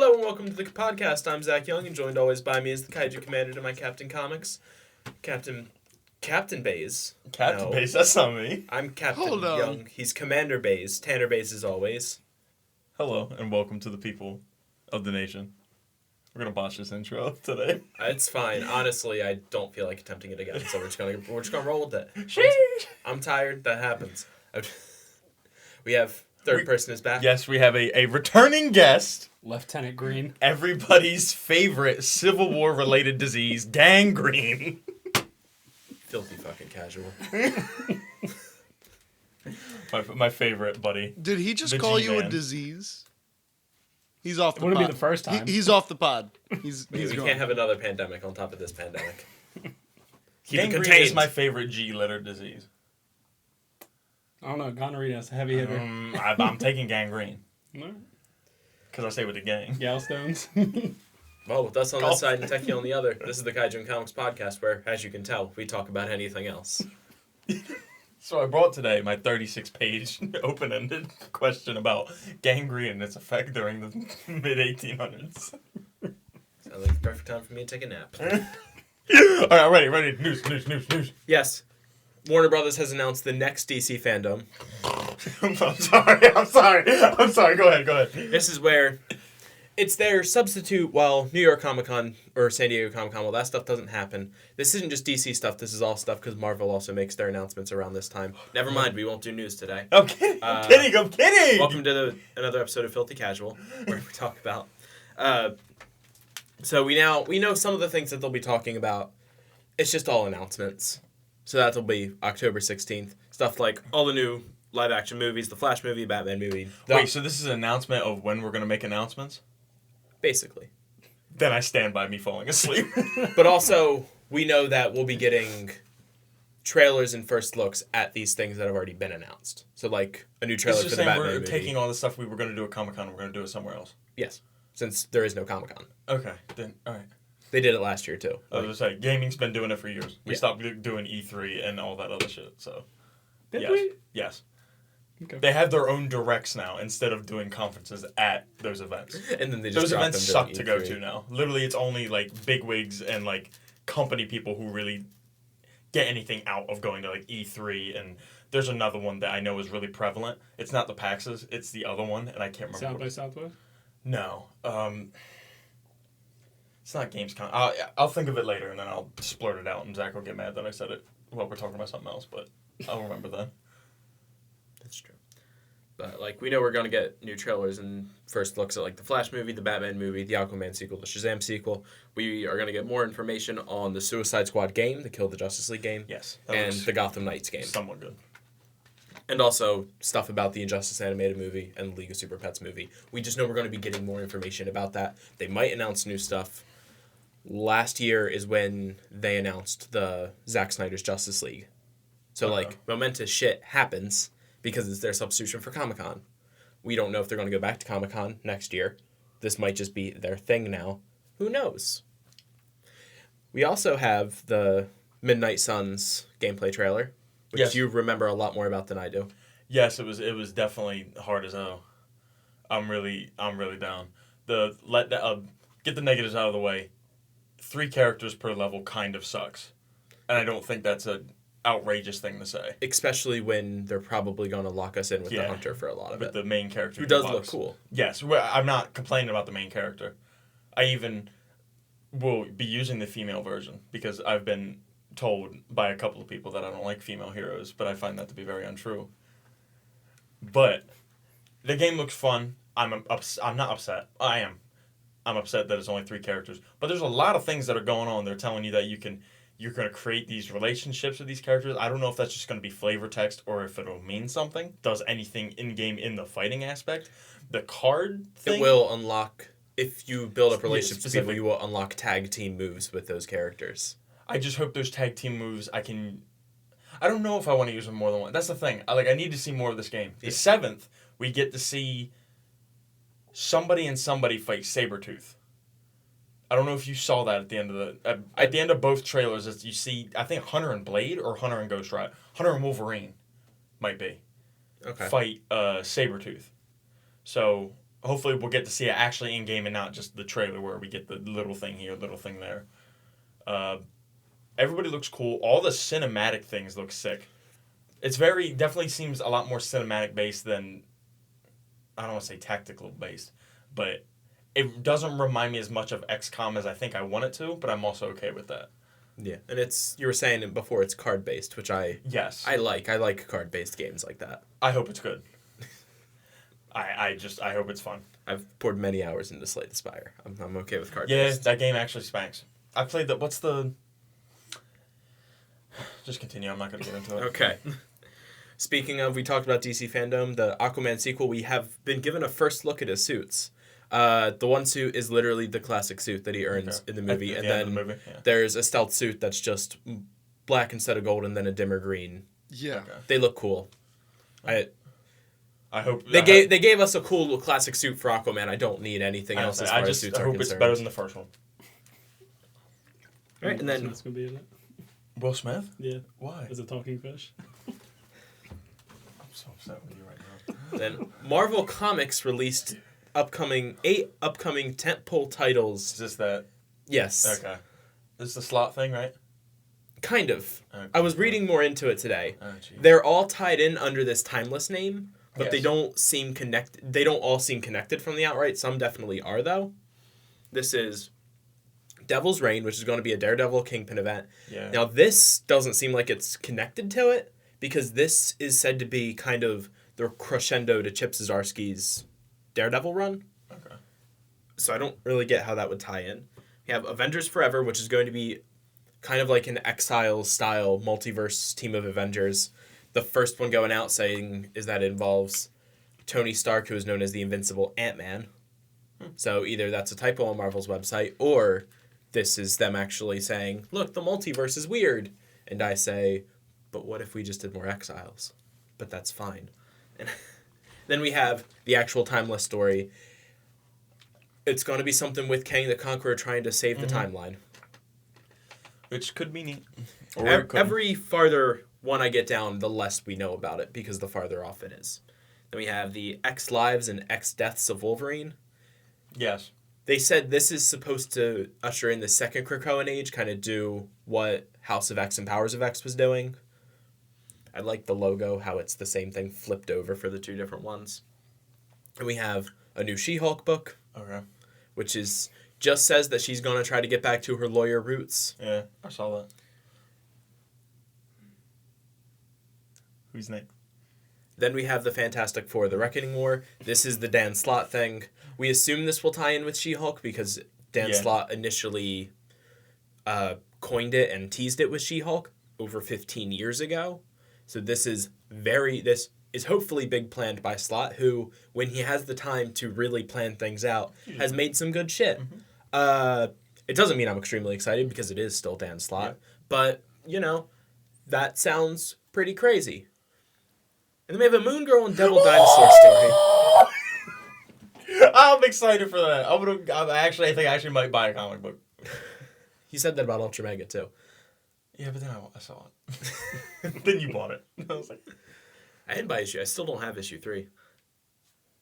Hello and welcome to the podcast. I'm Zach Young, and joined always by me is the Kaiju Commander to my Captain Comics, Captain Bays. Captain Bays, that's not me. I'm Captain Young. He's Commander Bays. Tanner Bays as always. Hello and welcome to the people of the nation. We're gonna botch this intro today. It's fine. Honestly, I don't feel like attempting it again, so we're just gonna roll with it. I'm tired. That happens. We have third person is back. Yes, we have a returning guest. Lieutenant Green. Everybody's favorite Civil War related disease, gangrene. Filthy fucking casual. my favorite buddy. Did he just The call you G-Man. a disease? He's off the Wouldn't pod. be the first time. He's off the pod. He's We gone. can't have another pandemic on top of this pandemic. Keep it Gangrene contained. is my favorite G-letter disease. I don't know. Gonorrhea is a heavy hitter. I'm taking gangrene. No. Because I stay with the gang. Gallstones. Well, with us on this side and Techie on the other, this is the Kaiju and Comics podcast where, as you can tell, we talk about anything else. So I brought today my 36-page open-ended question about gangrene and its effect during the mid-1800s. Sounds like the perfect time for me to take a nap. All right, ready. News. Yes, Warner Brothers has announced the next DC fandom. I'm sorry. Go ahead. This is where it's their substitute while New York Comic Con or San Diego Comic Con, well, that stuff doesn't happen. This isn't just DC stuff. This is all stuff because Marvel also makes their announcements around this time. Never mind, we won't do news today. I'm kidding. I'm kidding. Welcome to another episode of Filthy Casual, where we talk about. So we know some of the things that they'll be talking about. It's just all announcements. So that'll be October 16th. Stuff like all the new live action movies, the Flash movie, Batman movie. Wait, so this is an announcement of when we're going to make announcements? Basically. Then I stand by me falling asleep. But also, we know that we'll be getting trailers and first looks at these things that have already been announced. So like a new trailer It's for just the saying Batman we're movie. taking all the stuff we were going to do at Comic-Con, we're going to do it somewhere else. Yes, since there is no Comic-Con. Okay, then, all right. They did it last year, too. I was going to say, gaming's been doing it for years. We Yeah. stopped doing E3 and all that other shit, so. Did we? Yes. Okay. They have their own directs now instead of doing conferences at those events. And then they just Those dropped events them suck during to go E3. to now. Literally, it's only like bigwigs and like company people who really get anything out of going to like E3. And there's another one that I know is really prevalent. It's not the PAXs, it's the other one, and I can't remember. South by Southwest? No, it's not Gamescom. I'll think of it later, and then I'll splurt it out, and Zach will get mad that I said it while we're talking about something else. But I'll remember then. That's true. But, like, we know we're going to get new trailers and first looks at, like, the Flash movie, the Batman movie, the Aquaman sequel, the Shazam sequel. We are going to get more information on the Suicide Squad game, the Kill the Justice League game, Yes, and the Gotham Knights game. somewhat good. And also stuff about the Injustice animated movie and League of Super Pets movie. We just know we're going to be getting more information about that. They might announce new stuff. Last year is when they announced the Zack Snyder's Justice League. So, like, momentous shit happens because it's their substitution for Comic-Con. We don't know if they're going to go back to Comic-Con next year. This might just be their thing now. Who knows? We also have the Midnight Suns gameplay trailer, which Yes. you remember a lot more about than I do. Yes, it was definitely hard as hell. I'm really down. Get the negatives out of the way. 3 characters per level kind of sucks, and I don't think that's an outrageous thing to say. Especially when they're probably going to lock us in with the Hunter for a lot of With it. the main character, Who does Bucks. look cool. Yes, I'm not complaining about the main character. I even will be using the female version because I've been told by a couple of people that I don't like female heroes, but I find that to be very untrue. But the game looks fun. I'm not upset. I am. I'm upset that it's only 3 characters. But there's a lot of things that are going on. They're telling you that you're going to create these relationships with these characters. I don't know if that's just going to be flavor text or if it'll mean something. Does anything in-game in the fighting aspect. The card thing. It will unlock, if you build up relationships with people, specific. you will unlock tag team moves with those characters. I just hope those tag team moves I don't know if I want to use them more than one. That's the thing. I need to see more of this game. The 7th, we get to see somebody and somebody fight Sabretooth. I don't know if you saw that at the end of at the end of both trailers. As you see, I think Hunter and Blade or Hunter and Ghost Rider, Hunter and Wolverine, might be Okay. fight Sabretooth. So hopefully we'll get to see it actually in game and not just the trailer where we get the little thing here, little thing there. Everybody looks cool. All the cinematic things look sick. It's definitely seems a lot more cinematic based than, I don't want to say tactical based, but it doesn't remind me as much of XCOM as I think I want it to, but I'm also okay with that. Yeah, and you were saying it before, it's card based, which I like. I like card based games like that. I hope it's good. I hope it's fun. I've poured many hours into Slay the Spire. I'm okay with card Yeah, based. that game actually spanks. I played Just continue. I'm not going to get into it. Okay. Speaking of, we talked about DC fandom, the Aquaman sequel, we have been given a first look at his suits. The one suit is literally the classic suit that he earns in the movie, and then there's a stealth suit that's just black instead of gold, and then a dimmer green. Yeah. Okay. They look cool. I hope they gave us a cool classic suit for Aquaman. I don't need anything else as far as suits are concerned. I hope it's better than the first one. All right, and then Smith's gonna be in it. Will Smith? Yeah. Why? As a talking fish. I'm so upset with you right now. Then Marvel Comics released 8 upcoming tentpole titles. Is this that? Yes. Okay. This is the slot thing, right? Kind of. Okay. I was reading more into it today. Oh, geez. They're all tied in under this timeless name, but Yes. they don't seem connected. They don't all seem connected from the outright. Some definitely are, though. This is Devil's Reign, which is going to be a Daredevil Kingpin event. Yeah. Now, this doesn't seem like it's connected to it, because this is said to be kind of the crescendo to Chip Zdarsky's Daredevil run. Okay. So I don't really get how that would tie in. We have Avengers Forever, which is going to be kind of like an Exile-style multiverse team of Avengers. The first one going out saying is that it involves Tony Stark, who is known as the Invincible Ant-Man. So either that's a typo on Marvel's website, or this is them actually saying, look, the multiverse is weird. And I say, but what if we just did more Exiles? But that's fine. And then we have the actual timeless story. It's going to be something with Kang the Conqueror trying to save the timeline. Which could be neat. Every farther one I get down, the less we know about it, because the farther off it is. Then we have the X Lives and X Deaths of Wolverine. Yes. They said this is supposed to usher in the second Krakoan age, kind of do what House of X and Powers of X was doing. I like the logo, how it's the same thing flipped over for the two different ones. And we have a new She-Hulk book. Okay. Which just says that she's going to try to get back to her lawyer roots. Yeah, I saw that. Who's next? Then we have the Fantastic Four, the Reckoning War. This is the Dan Slott thing. We assume this will tie in with She-Hulk because Dan Slott initially coined it and teased it with She-Hulk over 15 years ago. So this is hopefully big planned by Slott, who, when he has the time to really plan things out, has made some good shit. Mm-hmm. It doesn't mean I'm extremely excited because it is still Dan Slott, but, that sounds pretty crazy. And then we have a Moon Girl and Devil Dinosaur story. I'm excited for that. I think I actually might buy a comic book. You said that about Ultra Mega, too. Yeah, but then I saw it. Then you bought it. I was like... I didn't buy issue. I still don't have issue 3.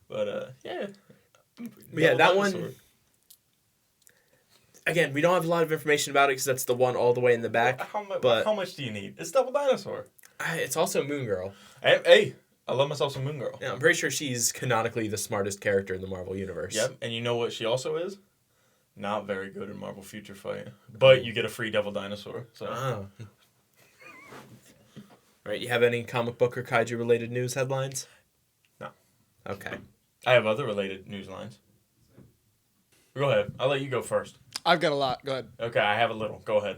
But, yeah. Yeah, that one... Again, we don't have a lot of information about it because that's the one all the way in the back. How much do you need? It's Double Dinosaur. It's also Moon Girl. Hey, I love myself some Moon Girl. Yeah, I'm pretty sure she's canonically the smartest character in the Marvel Universe. Yep, and you know what she also is? Not very good in Marvel Future Fight. But you get a free Devil Dinosaur. So. Oh. Right, you have any comic book or kaiju related news headlines? No. Okay. I have other related news lines. Go ahead. I'll let you go first. I've got a lot. Go ahead. Okay, I have a little. Go ahead.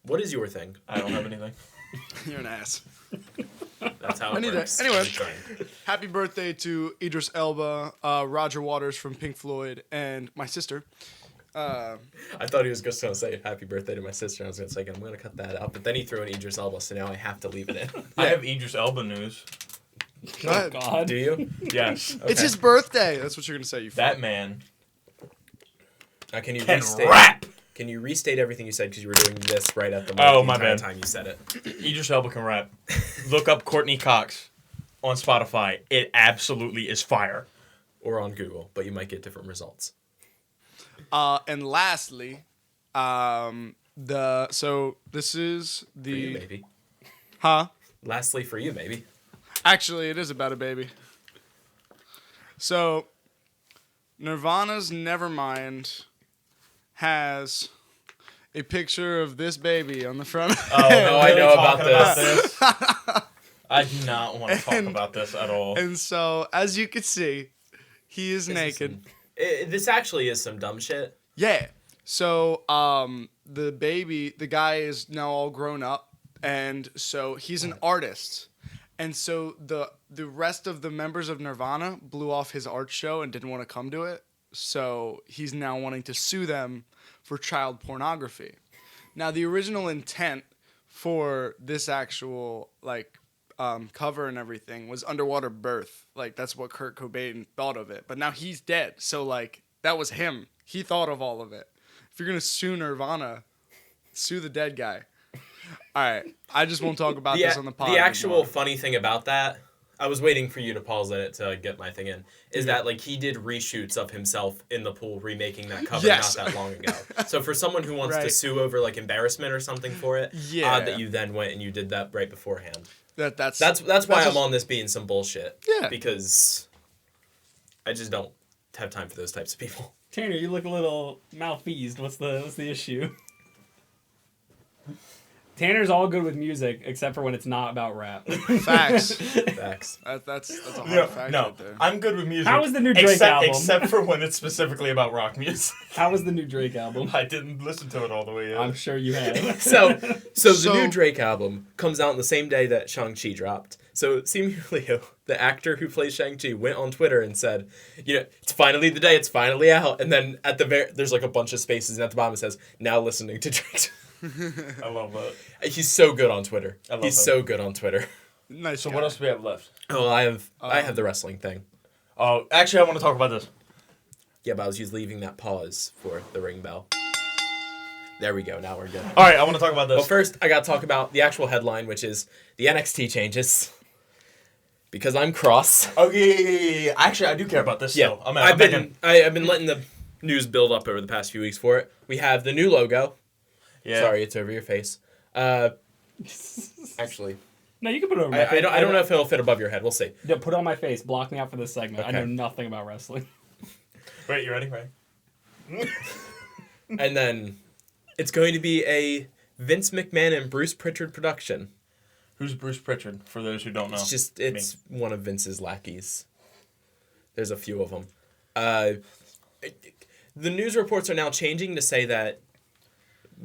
What is your thing? I don't have anything. You're an ass. That's how it works. Anyway, happy birthday to Idris Elba, Roger Waters from Pink Floyd, and my sister. I thought he was just going to say happy birthday to my sister. I was going to say, I'm going to cut that out. But then he threw in Idris Elba, so now I have to leave it in. I have Idris Elba news. Go ahead. God. Do you? Yes. Okay. It's his birthday. That's what you're going to say. That man can you can restate? rap. Can you restate everything you said because you were doing this right at the My entire bad. time you said it? Idris Elba can rap. Look up Courtney Cox on Spotify. It absolutely is fire. or on Google, but you might get different results. And lastly, this is For you, the maybe. huh? Lastly, for you, maybe. Actually, it is about a baby. So, Nirvana's Nevermind has a picture of this baby on the front. I know about this. I do not want to talk about this at all. And so, as you can see, he is naked. This actually is some dumb shit. Yeah. So, the guy is now all grown up, and so he's an artist. And so the rest of the members of Nirvana blew off his art show and didn't want to come to it. So he's now wanting to sue them for child pornography. Now, the original intent for this actual cover and everything was underwater birth. Like, that's what Kurt Cobain thought of it. But now he's dead. So that was him. He thought of all of it. If you're gonna sue Nirvana, sue the dead guy. All right, I just won't talk about this on the pod. The actual funny thing about that, I was waiting for you to pause it to get my thing in, is that he did reshoots of himself in the pool remaking that cover not that long ago. So for someone who wants to sue over embarrassment or something for it, odd that you then went and you did that right beforehand. That's why I'm on this being some bullshit. Yeah. Because I just don't have time for those types of people. Tanner, you look a little malfeased. What's the issue? Tanner's all good with music, except for when it's not about rap. Facts. Facts. That's a hard fact right there. I'm good with music. How was the new Drake album? Except for when it's specifically about rock music. How was the new Drake album? I didn't listen to it all the way yet. I'm sure you have. So the new Drake album comes out on the same day that Shang-Chi dropped. So Simu Liu, the actor who plays Shang-Chi, went on Twitter and said, it's finally the day, it's finally out. And then there's a bunch of spaces, and at the bottom it says, now listening to Drake. I love that. He's so good on Twitter. He's so good on Twitter. Nice. So guy. what else do we have left? Oh, I have the wrestling thing. Oh, actually, I want to talk about this. Yeah, but I was just leaving that pause for the ring bell. There we go. Now we're good. All right, I want to talk about this. Well, first, I got to talk about the actual headline, which is the NXT changes. Because I'm cross. Okay, yeah. Actually, I do care about this. Yeah, Still. I've been letting the news build up over the past few weeks for it. We have the new logo. Yeah. Sorry, it's over your face. Actually, No, you can put it over my face. I don't know if it'll fit above your head. We'll see. No, put it on my face. Block me out for this segment. Okay. I know nothing about wrestling. Wait, you ready? Right. And then it's going to be a Vince McMahon and Bruce Pritchard production. Who's Bruce Pritchard? For those who don't know, It's one of Vince's lackeys. There's a few of them. The news reports are now changing to say that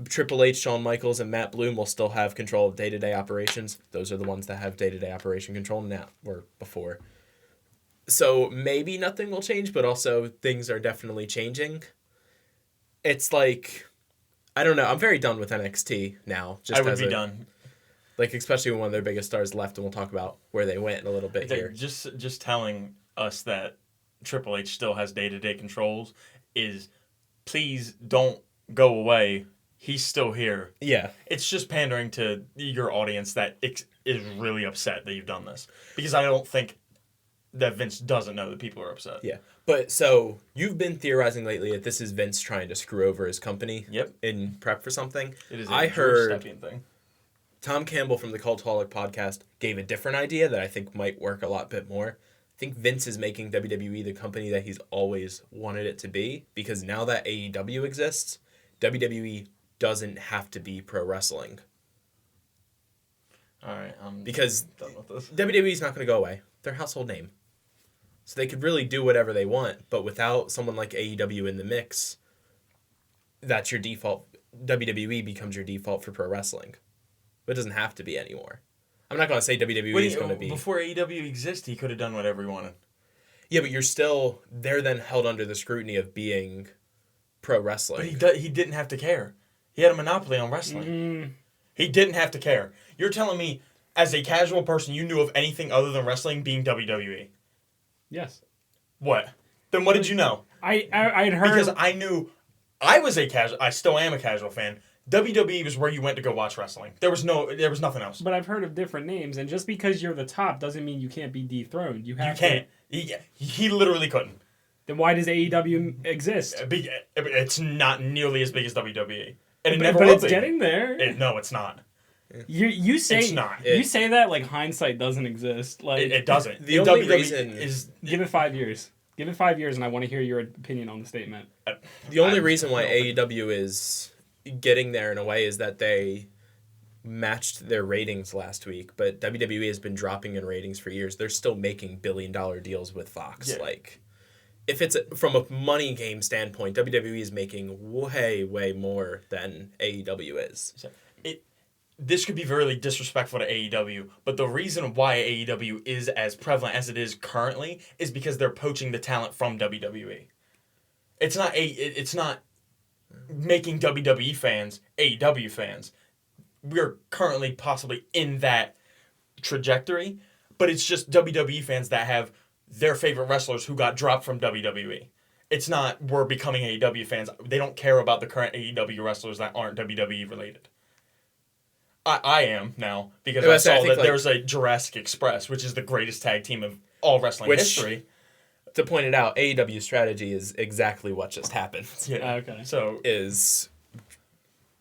Triple H, Shawn Michaels, and Matt Bloom will still have control of day-to-day operations. Those are the ones that have day-to-day operation control now, or before. So maybe nothing will change, but also things are definitely changing. It's I don't know. I'm very done with NXT now. I would be done. Especially when one of their biggest stars left, and we'll talk about where they went in a little bit here. Just telling us that Triple H still has day-to-day controls is, please don't go away. He's still here. Yeah. It's just pandering to your audience that is really upset that you've done this. Because I don't think that Vince doesn't know that people are upset. Yeah. But so you've been theorizing lately that this is Vince trying to screw over his company. Yep. In prep for something. It is I heard thing. Tom Campbell from the Cultaholic podcast gave a different idea that I think might work a lot bit more. I think Vince is making WWE the company that he's always wanted it to be, because now that AEW exists, WWE doesn't have to be pro wrestling. All right, I'm because done with this. WWE's not going to go away. They're a household name. So they could really do whatever they want, but without someone like AEW in the mix, that's your default. WWE becomes your default for pro wrestling. But it doesn't have to be anymore. I'm not going to say WWE is going to be... Before AEW existed, he could have done whatever he wanted. Yeah, but they're then held under the scrutiny of being pro wrestling. But he didn't have to care. He had a monopoly on wrestling. He didn't have to care. You're telling me, as a casual person, you knew of anything other than wrestling being WWE? Yes. What? Then what did you know? I had heard... Because I knew... I still am a casual fan. WWE was where you went to go watch wrestling. There was nothing else. But I've heard of different names, and just because you're the top doesn't mean you can't be dethroned. You can't. He literally couldn't. Then why does AEW exist? It's not nearly as big as WWE. And it But, never but will it's be. getting there. No, it's not. You say It's not. You say that like hindsight doesn't exist. Like It doesn't. The only WWE reason is give it 5 years. Give it 5 years, and I want to hear your opinion on the statement. the only reason why AEW is getting there in a way is that they matched their ratings last week, but WWE has been dropping in ratings for years. They're still making billion-dollar deals with Fox. Yeah. Like, if it's from a money game standpoint, WWE is making way more than AEW is. This could be very disrespectful to AEW, but the reason why AEW is as prevalent as it is currently is because they're poaching the talent from WWE. It's not making WWE fans AEW fans. We're currently possibly in that trajectory, but it's just WWE fans that have their favorite wrestlers who got dropped from WWE. It's not we're becoming AEW fans. They don't care about the current AEW wrestlers that aren't WWE related. I am now because I saw that there's a Jurassic Express, which is the greatest tag team of all wrestling history. To point it out, AEW's strategy is exactly what just happened. Yeah. Okay. So Is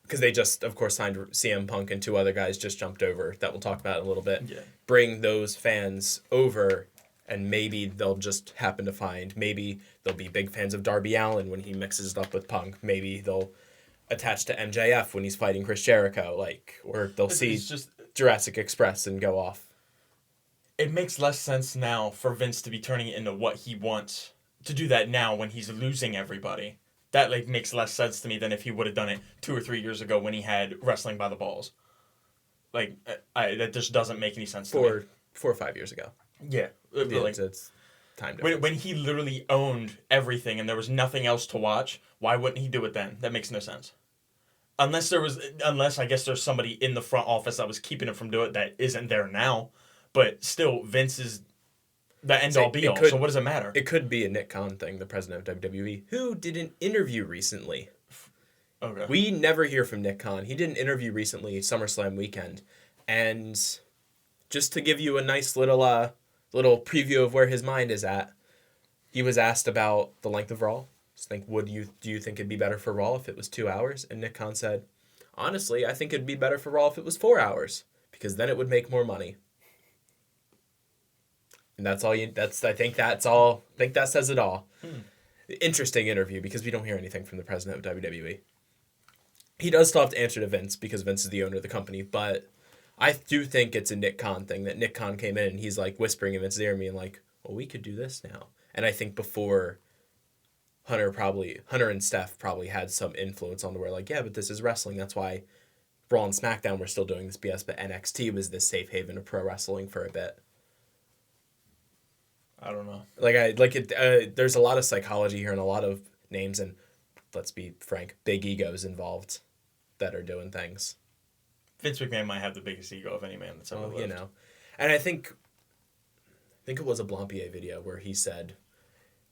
because they just, of course, signed CM Punk and 2 other guys just jumped over that we'll talk about in a little bit. Yeah. Bring those fans over, and maybe they'll just happen to find, maybe they'll be big fans of Darby Allin when he mixes it up with Punk. Maybe they'll attach to MJF when he's fighting Chris Jericho, or they'll see just Jurassic Express and go off. it makes less sense now for Vince to be turning it into what he wants to do that now when he's losing everybody. That makes less sense to me than if he would have done it 2 or 3 years ago when he had wrestling by the balls. That just doesn't make any sense to me. 4 or 5 years ago. Yeah, It's time difference. when he literally owned everything and there was nothing else to watch, why wouldn't he do it then? That makes no sense. Unless I guess there's somebody in the front office that was keeping him from doing it that isn't there now. But still, Vince is the end-all be-all, so what does it matter? It could be a Nick Khan thing, the president of WWE, who did an interview recently. Okay. We never hear from Nick Khan. He did an interview recently, SummerSlam weekend, and just to give you a nice little preview of where his mind is at, he was asked about the length of Raw. Do you think it'd be better for Raw if it was 2 hours? And Nick Khan said, honestly, I think it'd be better for Raw if it was 4 hours, because then it would make more money. And I think that says it all. Interesting interview because we don't hear anything from the president of WWE. He does still have to answer to Vince because Vince is the owner of the company, but I do think it's a Nick Khan thing, that Nick Khan came in and he's whispering in Vince's ear and being like, well, we could do this now. And I think before Hunter and Steph probably had some influence on the where yeah, but this is wrestling. That's why Raw and SmackDown were still doing this BS, but NXT was this safe haven of pro wrestling for a bit. I don't know. There's a lot of psychology here and a lot of names, and let's be frank, big egos involved that are doing things. Vince McMahon might have the biggest ego of any man that's ever lived. And I think it was a Blampier video where he said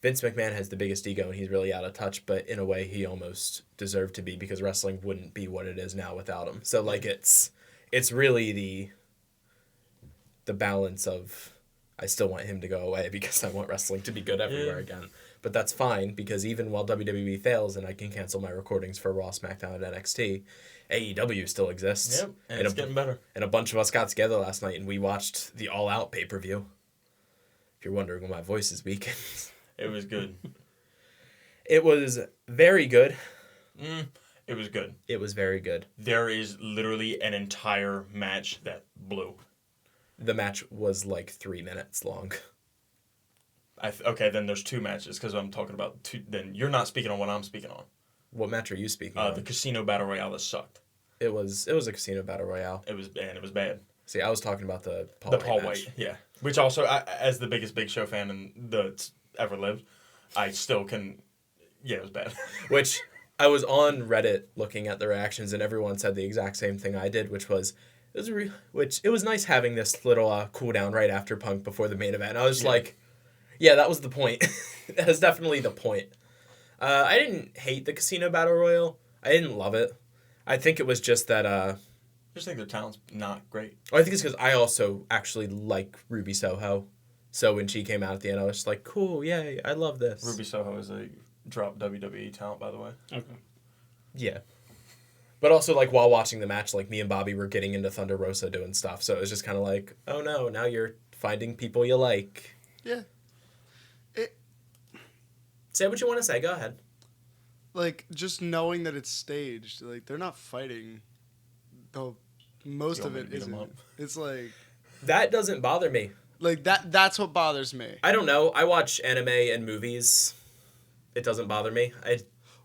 Vince McMahon has the biggest ego and he's really out of touch, but in a way he almost deserved to be because wrestling wouldn't be what it is now without him. So it's really the balance of I still want him to go away because I want wrestling to be good everywhere again. But that's fine because even while WWE fails and I can cancel my recordings for Raw, SmackDown, and NXT, AEW still exists. Yep, and it's getting better. And a bunch of us got together last night and we watched the All Out pay-per-view. If you're wondering why my voice is weak. It was good. It was very good. It was good. It was very good. There is literally an entire match that blew. The match was 3 minutes long. Okay, then there's 2 matches because I'm talking about 2. Then you're not speaking on what I'm speaking on. What match are you speaking on? The Casino Battle Royale that sucked. It was a Casino Battle Royale. It was bad. See, I was talking about the Paul White match. Yeah. Which also, as the biggest Big Show fan that's ever lived, I still can. Yeah, it was bad. Which I was on Reddit looking at the reactions, and everyone said the exact same thing I did, which was. It was nice having this little cool down right after Punk before the main event. I was yeah, that was the point. That was definitely the point. I didn't hate the Casino Battle Royal. I didn't love it. I think it was just that. I just think their talent's not great. I think it's because I also actually like Ruby Soho, So when she came out at the end, I was just like, cool, yay, I love this. Ruby Soho is a drop WWE talent, by the way. Okay. Yeah. But also, like, while watching the match, like, me and Bobby were getting into Thunder Rosa doing stuff. So it was just kind of like, oh no, now you're finding people you like. Yeah. Say what you want to say. Go ahead. Like, just knowing that it's staged, like, they're not fighting. Most You of want me it to beat 'em isn't. up? It's like That doesn't bother me. that's what bothers me. I don't know. I watch anime and movies. It doesn't bother me.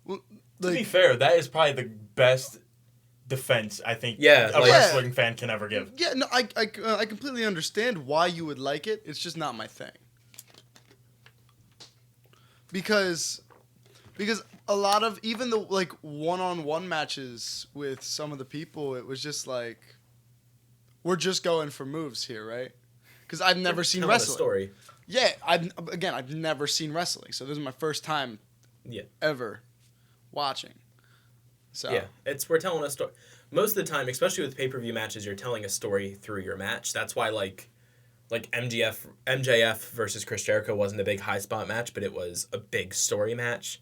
To be fair, that is probably the best defense I think Yeah, a like- wrestling fan can ever give. Yeah, no, I completely understand why you would like it. It's just not my thing. Because a lot of even the like one-on-one matches with some of the people, it was just like we're just going for moves here, right? Because I've never seen Telling a wrestling. story. Yeah, I've never seen wrestling, so this is my first time Yeah. ever watching. So Yeah, we're telling a story. Most of the time, especially with pay-per-view matches, you're telling a story through your match. That's why, like MJF versus Chris Jericho wasn't a big high spot match, but it was a big story match.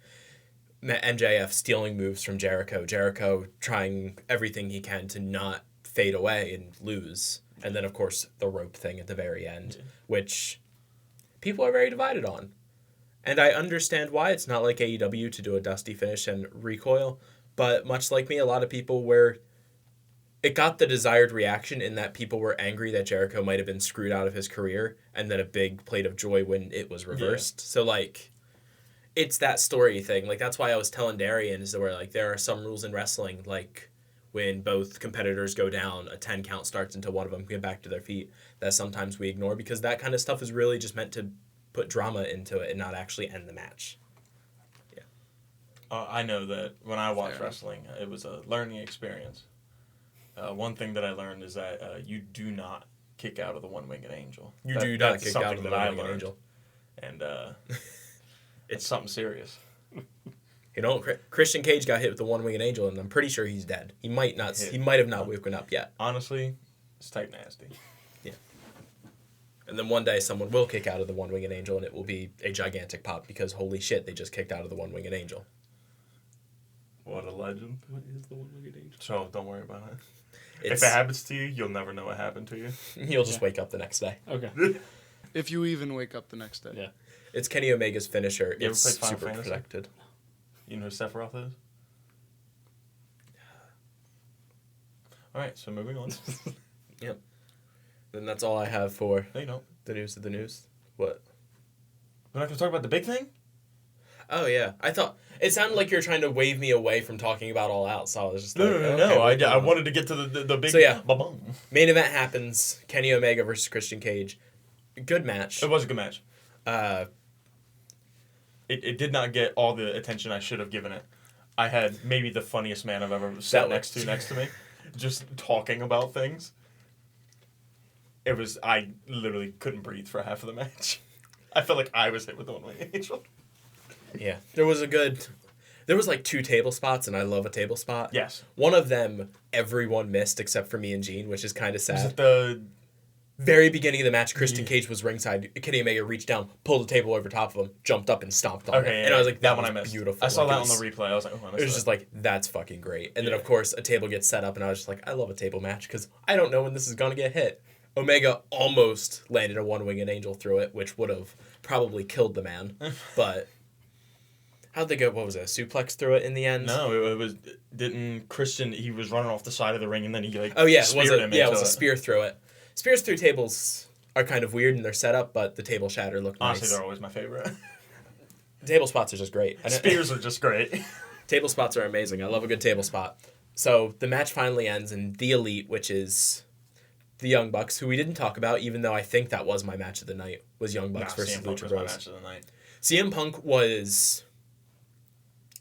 MJF stealing moves from Jericho. Jericho trying everything he can to not fade away and lose. And then, of course, the rope thing at the very end, which people are very divided on. And I understand why it's not like AEW to do a dusty finish and recoil. But much like me, a lot of people were... It got the desired reaction in that people were angry that Jericho might have been screwed out of his career, and then a big plate of joy when it was reversed. Yeah. So, like, it's that story thing. Like, that's why I was telling Darian, is where, like, there are some rules in wrestling, like, when both competitors go down, a 10 count starts until one of them get back to their feet, that sometimes we ignore, because that kind of stuff is really just meant to put drama into it and not actually end the match. Yeah. I know that when I watch wrestling, it was a learning experience. One thing that I learned is that you do not kick out of the one-winged angel. You do not kick out of the one-winged angel. And it's something serious. You know, Christian Cage got hit with the one-winged angel, and I'm pretty sure he's dead. He might not. He might have not woken up yet. Honestly, it's type nasty. Yeah. And then one day someone will kick out of the one-winged angel, and it will be a gigantic pop because holy shit, they just kicked out of the one-winged angel. What a legend! What is the one-winged angel? So don't worry about it. If it happens to you, you'll never know what happened to you. You'll just wake up the next day. Okay. if you even wake up the next day. Yeah. It's Kenny Omega's finisher. You it's ever played Final super Fantasy? protected. You know who Sephiroth is? Alright, so moving on. Yep. Then that's all I have for No, you don't. the news of the news. What? We're not going to talk about the big thing? Oh, yeah. I thought... It sounded like you were trying to wave me away from talking about All Out, so I was just No. I wanted to get to the big... So, yeah. Ba-boom. Main event happens. Kenny Omega versus Christian Cage. Good match. It was a good match. Uh... It did not get all the attention I should have given it. I had maybe the funniest man I've ever sat next to me, just talking about things. I literally couldn't breathe for half of the match. I felt like I was hit with the one-winged angel. Yeah. There was like 2 table spots, and I love a table spot. Yes. One of them, everyone missed except for me and Gene, which is kind of sad. Was it the... Very beginning of the match, Christian Cage was ringside. Kenny Omega reached down, pulled the table over top of him, jumped up and stomped on it. And I was like, that one I missed. Beautiful. I saw like, that on the replay. I was like, oh, I missed it was just like, that's fucking great. And then, of course, a table gets set up, and I was just like, I love a table match because I don't know when this is going to get hit. Omega almost landed a one-winged angel through it, which would have probably killed the man. But how'd they go? What was it? A suplex through it in the end? No, it was... Didn't Christian... He was running off the side of the ring, and then he, like, speared him it was a spear through it. Spears through tables are kind of weird in their setup, but the table shatter looked nice. Honestly, they're always my favorite. Table spots are just great. Spears are just great. Table spots are amazing. I love a good table spot. So the match finally ends, and the Elite, which is the Young Bucks, who we didn't talk about, even though I think that was my match of the night, was Young Bucks versus CM Punk Lucha was Bros. my match of the night. CM Punk was...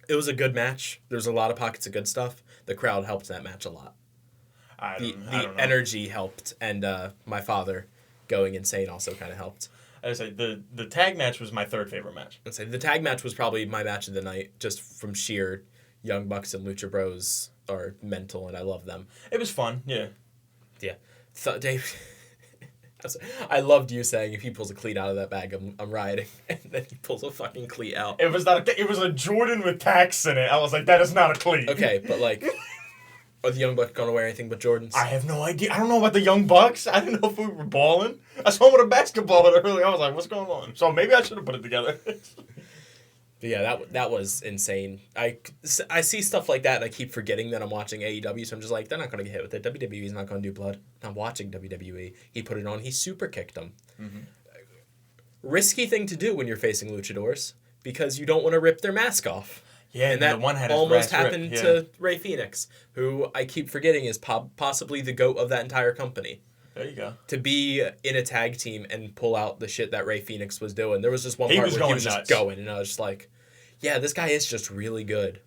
It was a good match. There was a lot of pockets of good stuff. The crowd helped that match a lot. The energy helped, and my father going insane also kind of helped. I would say the tag match was my third favorite match. I'd say the tag match was probably my match of the night, just from sheer Young Bucks and Lucha Bros are mental, and I love them. It was fun, yeah. Yeah. Dave, I loved you saying if he pulls a cleat out of that bag, I'm rioting, and then he pulls a fucking cleat out. It was not. It was a Jordan with tax in it. I was like, that is not a cleat. Okay, but like, are the Young Bucks gonna wear anything but Jordans? I have no idea. I don't know about the Young Bucks. I didn't know if we were balling. I saw him with a basketball earlier. I was like, what's going on? So maybe I should have put it together. But yeah, that was insane. I see stuff like that and I keep forgetting that I'm watching AEW, so I'm just like, they're not going to get hit with it. WWE's not going to do blood. I'm watching WWE. He put it on. He super kicked him. Mm-hmm. Risky thing to do when you're facing luchadors because you don't want to rip their mask off. Yeah, and that the one had his almost mask happened ripped, to Rey Fenix, who I keep forgetting is possibly the GOAT of that entire company. There you go. To be in a tag team and pull out the shit that Rey Fenix was doing. There was just one part where he was nuts. just going, and I was just like, yeah, this guy is just really good.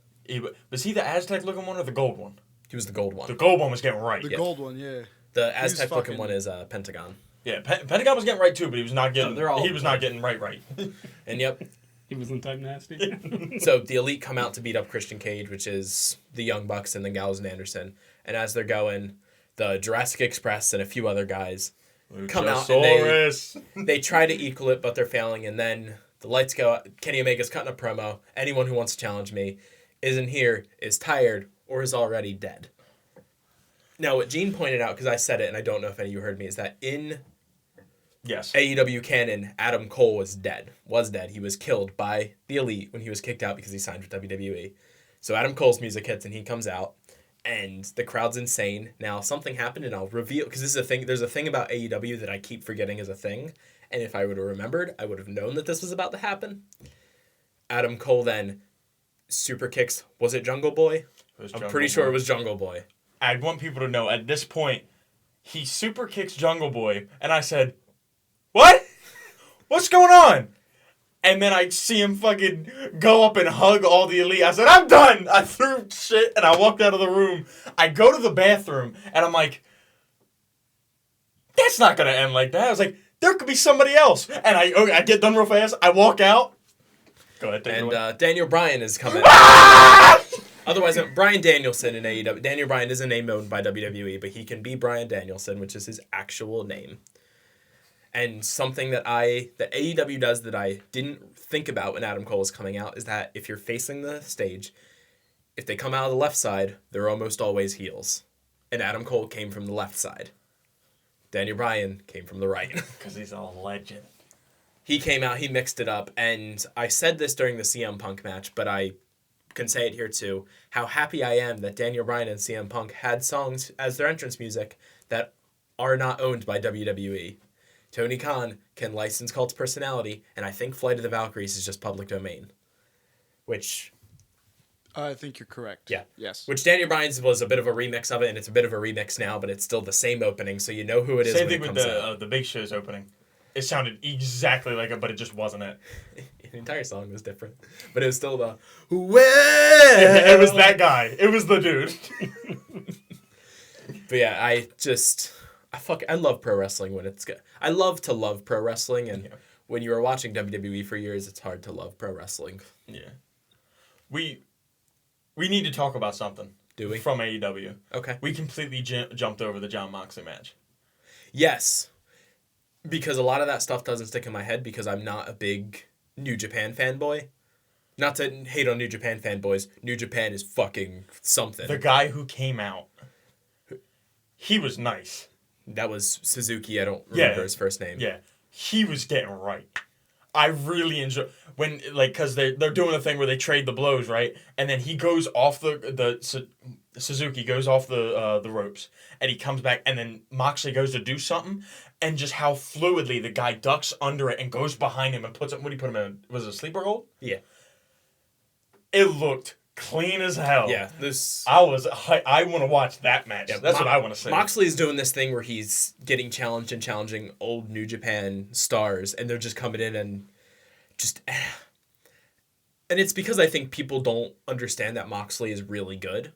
Was he the Aztec-looking one or the gold one? He was the gold one. The gold one was getting right. The gold one, yeah. The Aztec-looking one is Pentagon. Yeah, Pentagon was getting right too, but he was not getting. He was not getting right. And yep. He wasn't type nasty. So the Elite come out to beat up Christian Cage, which is the Young Bucks and then Gallows and Anderson. And as they're going, the Jurassic Express and a few other guys come out and they try to equal it, but they're failing. And then the lights go out. Kenny Omega's cutting a promo. Anyone who wants to challenge me isn't here, is tired, or is already dead. Now, what Gene pointed out, because I said it and I don't know if any of you heard me, is that in AEW canon, Adam Cole was dead. He was killed by the Elite when he was kicked out because he signed with WWE. So Adam Cole's music hits and he comes out, and the crowd's insane. Now, something happened, and I'll reveal, because this is a thing. There's a thing about AEW that I keep forgetting is a thing, and if I would have remembered, I would have known that this was about to happen. Adam Cole then super kicks, was it Jungle Boy? I'm pretty sure it was Jungle Boy. I want people to know, at this point, he super kicks Jungle Boy, and I said, what? What's going on? And then I see him fucking go up and hug all the Elite. I said, I'm done. I threw shit and I walked out of the room. I go to the bathroom and I'm like, that's not going to end like that. I was like, there could be somebody else. And I get done real fast. I walk out. Go ahead. And Daniel Bryan is coming. Otherwise, Bryan Danielson in AEW. Daniel Bryan is a name owned by WWE, but he can be Bryan Danielson, which is his actual name. And something that AEW does that I didn't think about when Adam Cole was coming out is that if you're facing the stage, if they come out of the left side, they're almost always heels. And Adam Cole came from the left side. Daniel Bryan came from the right. Because he's a legend. He came out, he mixed it up, and I said this during the CM Punk match, but I can say it here too, how happy I am that Daniel Bryan and CM Punk had songs as their entrance music that are not owned by WWE. Tony Khan can license Cult's personality, and I think Flight of the Valkyries is just public domain. Which... I think you're correct. Yeah. Yes. Which Daniel Bryan's was a bit of a remix of it, and it's a bit of a remix now, but it's still the same opening, so you know who it is Same when thing it with comes out. the Big Show's opening. It sounded exactly like it, but it just wasn't it. The entire song was different, but it was still the... Well! It was that guy. It was the dude. But yeah, I love pro wrestling when it's good. I love to love pro wrestling, and when you were watching WWE for years, it's hard to love pro wrestling. Yeah. We need to talk about something. Do we? From AEW. Okay. We completely jumped over the Jon Moxley match. Yes. Because a lot of that stuff doesn't stick in my head because I'm not a big New Japan fanboy. Not to hate on New Japan fanboys. New Japan is fucking something. The guy who came out, he was nice. That was Suzuki. I don't remember his first name. Yeah. He was getting right. I really enjoy when, like, because they're doing a thing where they trade the blows, right? And then he goes off Suzuki goes off the ropes, and he comes back, and then Moxley goes to do something, and just how fluidly the guy ducks under it and goes behind him and puts him. What did he put him in? Was it a sleeper hold? Yeah. It looked clean as hell. Yeah. I want to watch that match. Yeah, that's what I want to say. Moxley's doing this thing where he's getting challenged and challenging old New Japan stars, and they're just coming in and just... And it's because I think people don't understand that Moxley is really good,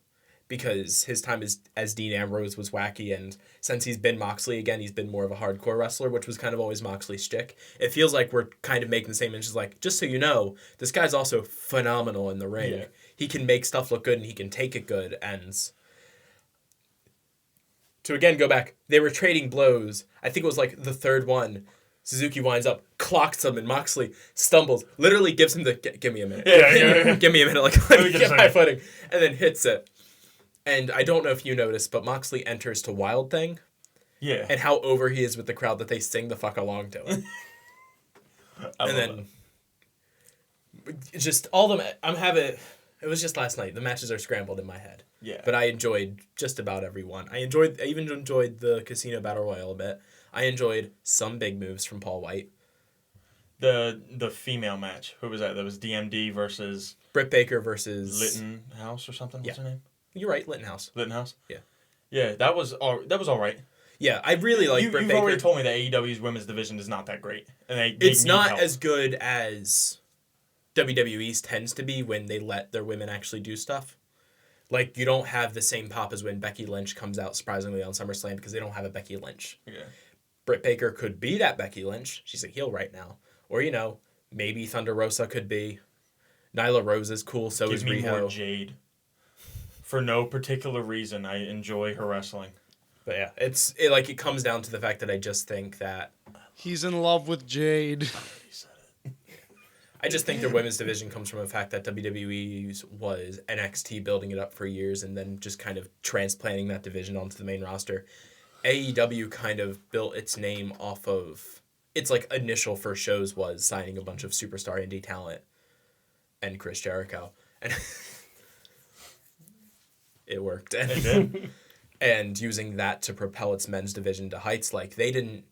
because his time as Dean Ambrose was wacky, and since he's been Moxley again, he's been more of a hardcore wrestler, which was kind of always Moxley's shtick. It feels like we're kind of making the same inches, like, just so you know, this guy's also phenomenal in the ring. Yeah. He can make stuff look good, and he can take it good, and to again go back, they were trading blows. I think it was like the third one. Suzuki winds up, clocks him, and Moxley stumbles. Literally gives him the, give me a minute. Yeah. Give me a minute, like, let me get get a my second. footing. And then hits it. And I don't know if you noticed, but Moxley enters to Wild Thing. Yeah. And how over he is with the crowd that they sing the fuck along to it. And then just all them. It was just last night. The matches are scrambled in my head. Yeah. But I enjoyed just about every one. I even enjoyed the Casino Battle Royale a bit. I enjoyed some big moves from Paul White. The female match. Who was that? That was DMD versus Britt Baker versus Littenhouse or something. What's her name? You're right, Littenhouse. Littenhouse. Yeah. Yeah, that was all right. Yeah, I really like Britt You've Baker. already told me that AEW's women's division is not that great, and they It's need not help. as good as WWE's tends to be when they let their women actually do stuff. Like, you don't have the same pop as when Becky Lynch comes out surprisingly on SummerSlam because they don't have a Becky Lynch. Yeah. Britt Baker could be that Becky Lynch. She's a heel right now. Or, maybe Thunder Rosa could be. Nyla Rose is cool, so is Give me more Riho. Jade. For no particular reason, I enjoy her wrestling. But yeah, it comes down to the fact that I just think that... He's in love with Jade. I just think their women's division comes from the fact that WWE's was NXT building it up for years and then just kind of transplanting that division onto the main roster. AEW kind of built its name off of its initial first shows was signing a bunch of superstar indie talent and Chris Jericho. And it worked. And, It did. and using that to propel its men's division to heights. Like, they didn't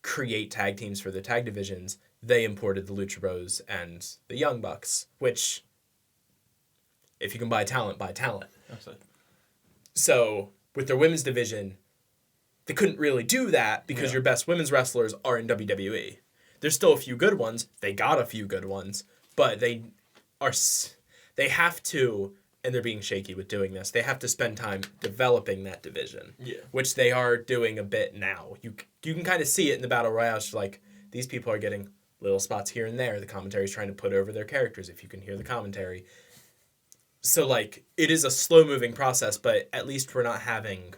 create tag teams for the tag divisions. They imported the Lucha Bros and the Young Bucks, which, if you can buy talent, buy talent. That's it. So, with their women's division, they couldn't really do that because your best women's wrestlers are in WWE. There's still a few good ones. They got a few good ones, but they have to, and they're being shaky with doing this, they have to spend time developing that division, which they are doing a bit now. You can kind of see it in the Battle Royale. It's like, these people are getting little spots here and there. The commentary's trying to put over their characters, if you can hear the commentary. So, it is a slow-moving process, but at least we're not having...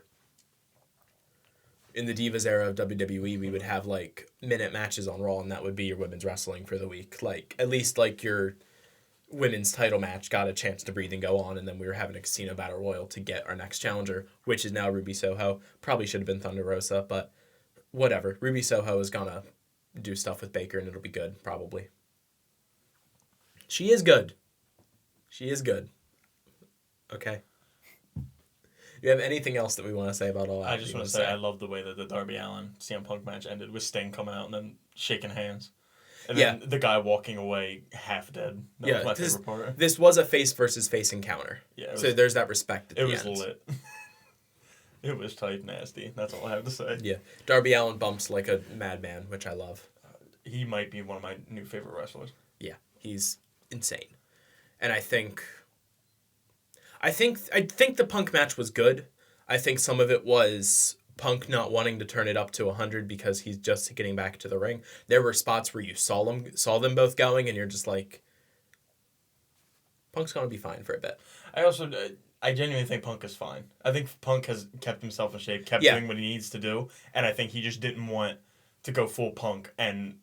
In the Divas era of WWE, we would have, minute matches on Raw, and that would be your women's wrestling for the week. At least, your women's title match got a chance to breathe and go on, and then we were having a Casino Battle Royal to get our next challenger, which is now Ruby Soho. Probably should have been Thunder Rosa, but whatever. Ruby Soho is gonna do stuff with Baker, and it'll be good, probably. She is good. Okay. Do you have anything else that we want to say about All Out? I just want to say I love the way that the Darby Allin CM Punk match ended with Sting coming out and then shaking hands. And then the guy walking away half dead. That was my favorite part. This was a face versus face encounter. Yeah. So there's that respect at the end. It was lit. It was tight nasty. That's all I have to say. Yeah. Darby Allin bumps like a madman, which I love. He might be one of my new favorite wrestlers. Yeah. He's insane. And I think the Punk match was good. I think some of it was Punk not wanting to turn it up to 100 because he's just getting back to the ring. There were spots where you saw them both going, and you're just like, Punk's gonna be fine for a bit. I genuinely think Punk is fine. I think Punk has kept himself in shape, kept doing what he needs to do, and I think he just didn't want to go full Punk and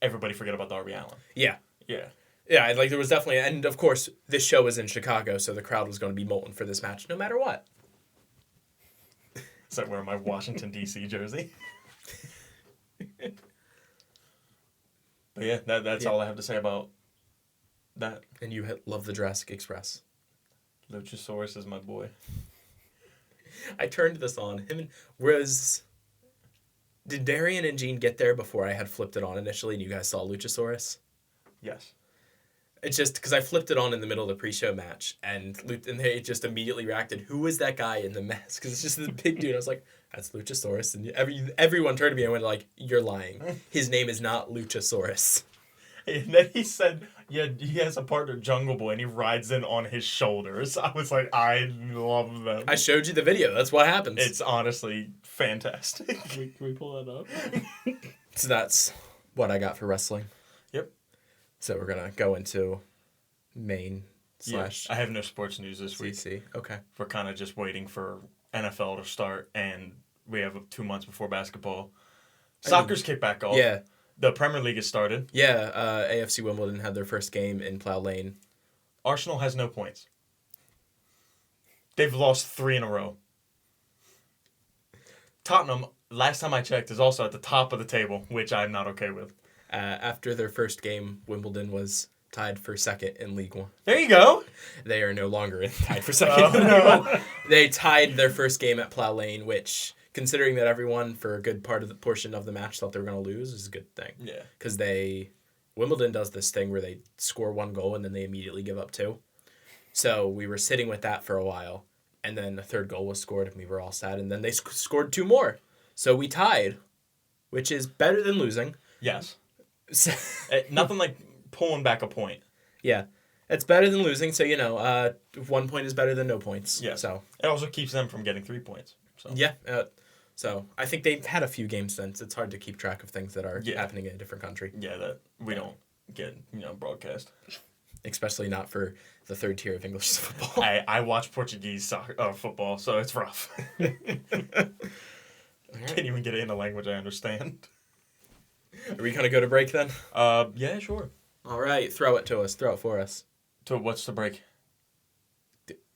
everybody forget about Darby Allin. Yeah. Yeah. Yeah, there was definitely... And, of course, this show was in Chicago, so the crowd was going to be molten for this match no matter what. Is that wearing my Washington, D.C. jersey? But yeah, that's all I have to say about that. And you love the Jurassic Express. Luchasaurus is my boy. I turned this on. Did Darian and Gene get there before I had flipped it on initially and you guys saw Luchasaurus? Yes. It's just because I flipped it on in the middle of the pre-show match, and they just immediately reacted, who is that guy in the mask? Because it's just this big dude. I was like, that's Luchasaurus. And everyone turned to me and went like, you're lying. His name is not Luchasaurus. And then he said, yeah, he has a partner, Jungle Boy, and he rides in on his shoulders. I was like, I love them. I showed you the video. That's what happens. It's honestly fantastic. Can we pull that up? So that's what I got for wrestling. Yep. So we're going to go into main / I have no sports news this week. CC. Okay. We're kind of just waiting for NFL to start, and we have 2 months before basketball. Soccer's kicked back off. Yeah. The Premier League has started. Yeah, AFC Wimbledon had their first game in Plough Lane. Arsenal has no points. They've lost 3 in a row. Tottenham, last time I checked, is also at the top of the table, which I'm not okay with. After their first game, Wimbledon was tied for second in League One. There you go. They are no longer tied for second in League One. They tied their first game at Plough Lane, which, considering that everyone for a good part of the portion of the match thought they were going to lose, is a good thing. Yeah. Because Wimbledon does this thing where they score 1 goal and then they immediately give up 2. So we were sitting with that for a while, and then the 3rd goal was scored and we were all sad, and then they scored 2 more. So we tied, which is better than losing. Yes. Nothing like pulling back a point. Yeah. It's better than losing, so 1 point is better than no points. Yeah. So it also keeps them from getting 3 points. So. Yeah. So I think they've had a few games since. It's hard to keep track of things that are happening in a different country. Yeah, that we don't get broadcast. Especially not for the 3rd tier of English football. I watch Portuguese football, so it's rough. Can't even get it in a language I understand. Are we gonna go to break then? Yeah, sure. All right, throw it to us. Throw it for us. So what's the break?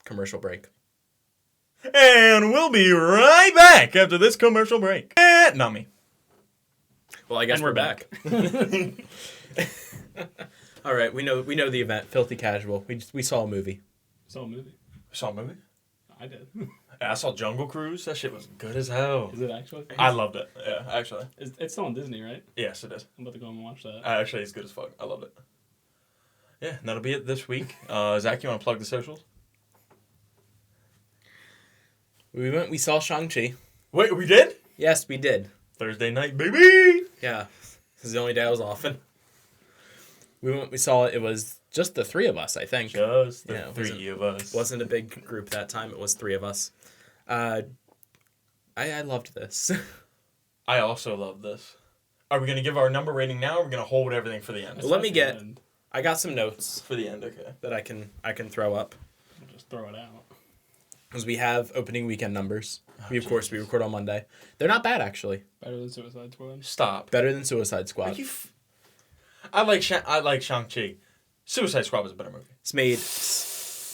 Commercial break. And we'll be right back after this commercial break. Not me. Well, I guess we're back. All right, we know the event. Filthy Casual. We saw a movie. Saw a movie. Saw a movie? I did. I saw Jungle Cruise. That shit was good as hell. Is it actually? I loved it. Yeah, actually. It's still on Disney, right? Yes, it is. I'm about to go and watch that. Actually, it's good as fuck. I loved it. Yeah, and that'll be it this week. Zach, you want to plug the socials? We saw Shang-Chi. Wait, we did? Yes, we did. Thursday night, baby! Yeah. This is the only day I was off. We saw it. It was just the 3 of us, I think. Just the 3 of us. Wasn't a big group that time. It was 3 of us. I loved this. I also love this. Are we going to give our number rating now, or are we going to hold everything for the end? Well, let me get... I got some notes. For the end, okay. That I can throw up. I'll just throw it out. Because we have opening weekend numbers. We record on Monday. They're not bad, actually. Better than Suicide Squad. Stop. Better than Suicide Squad. I like Shang-Chi. Suicide Squad was a better movie. It's made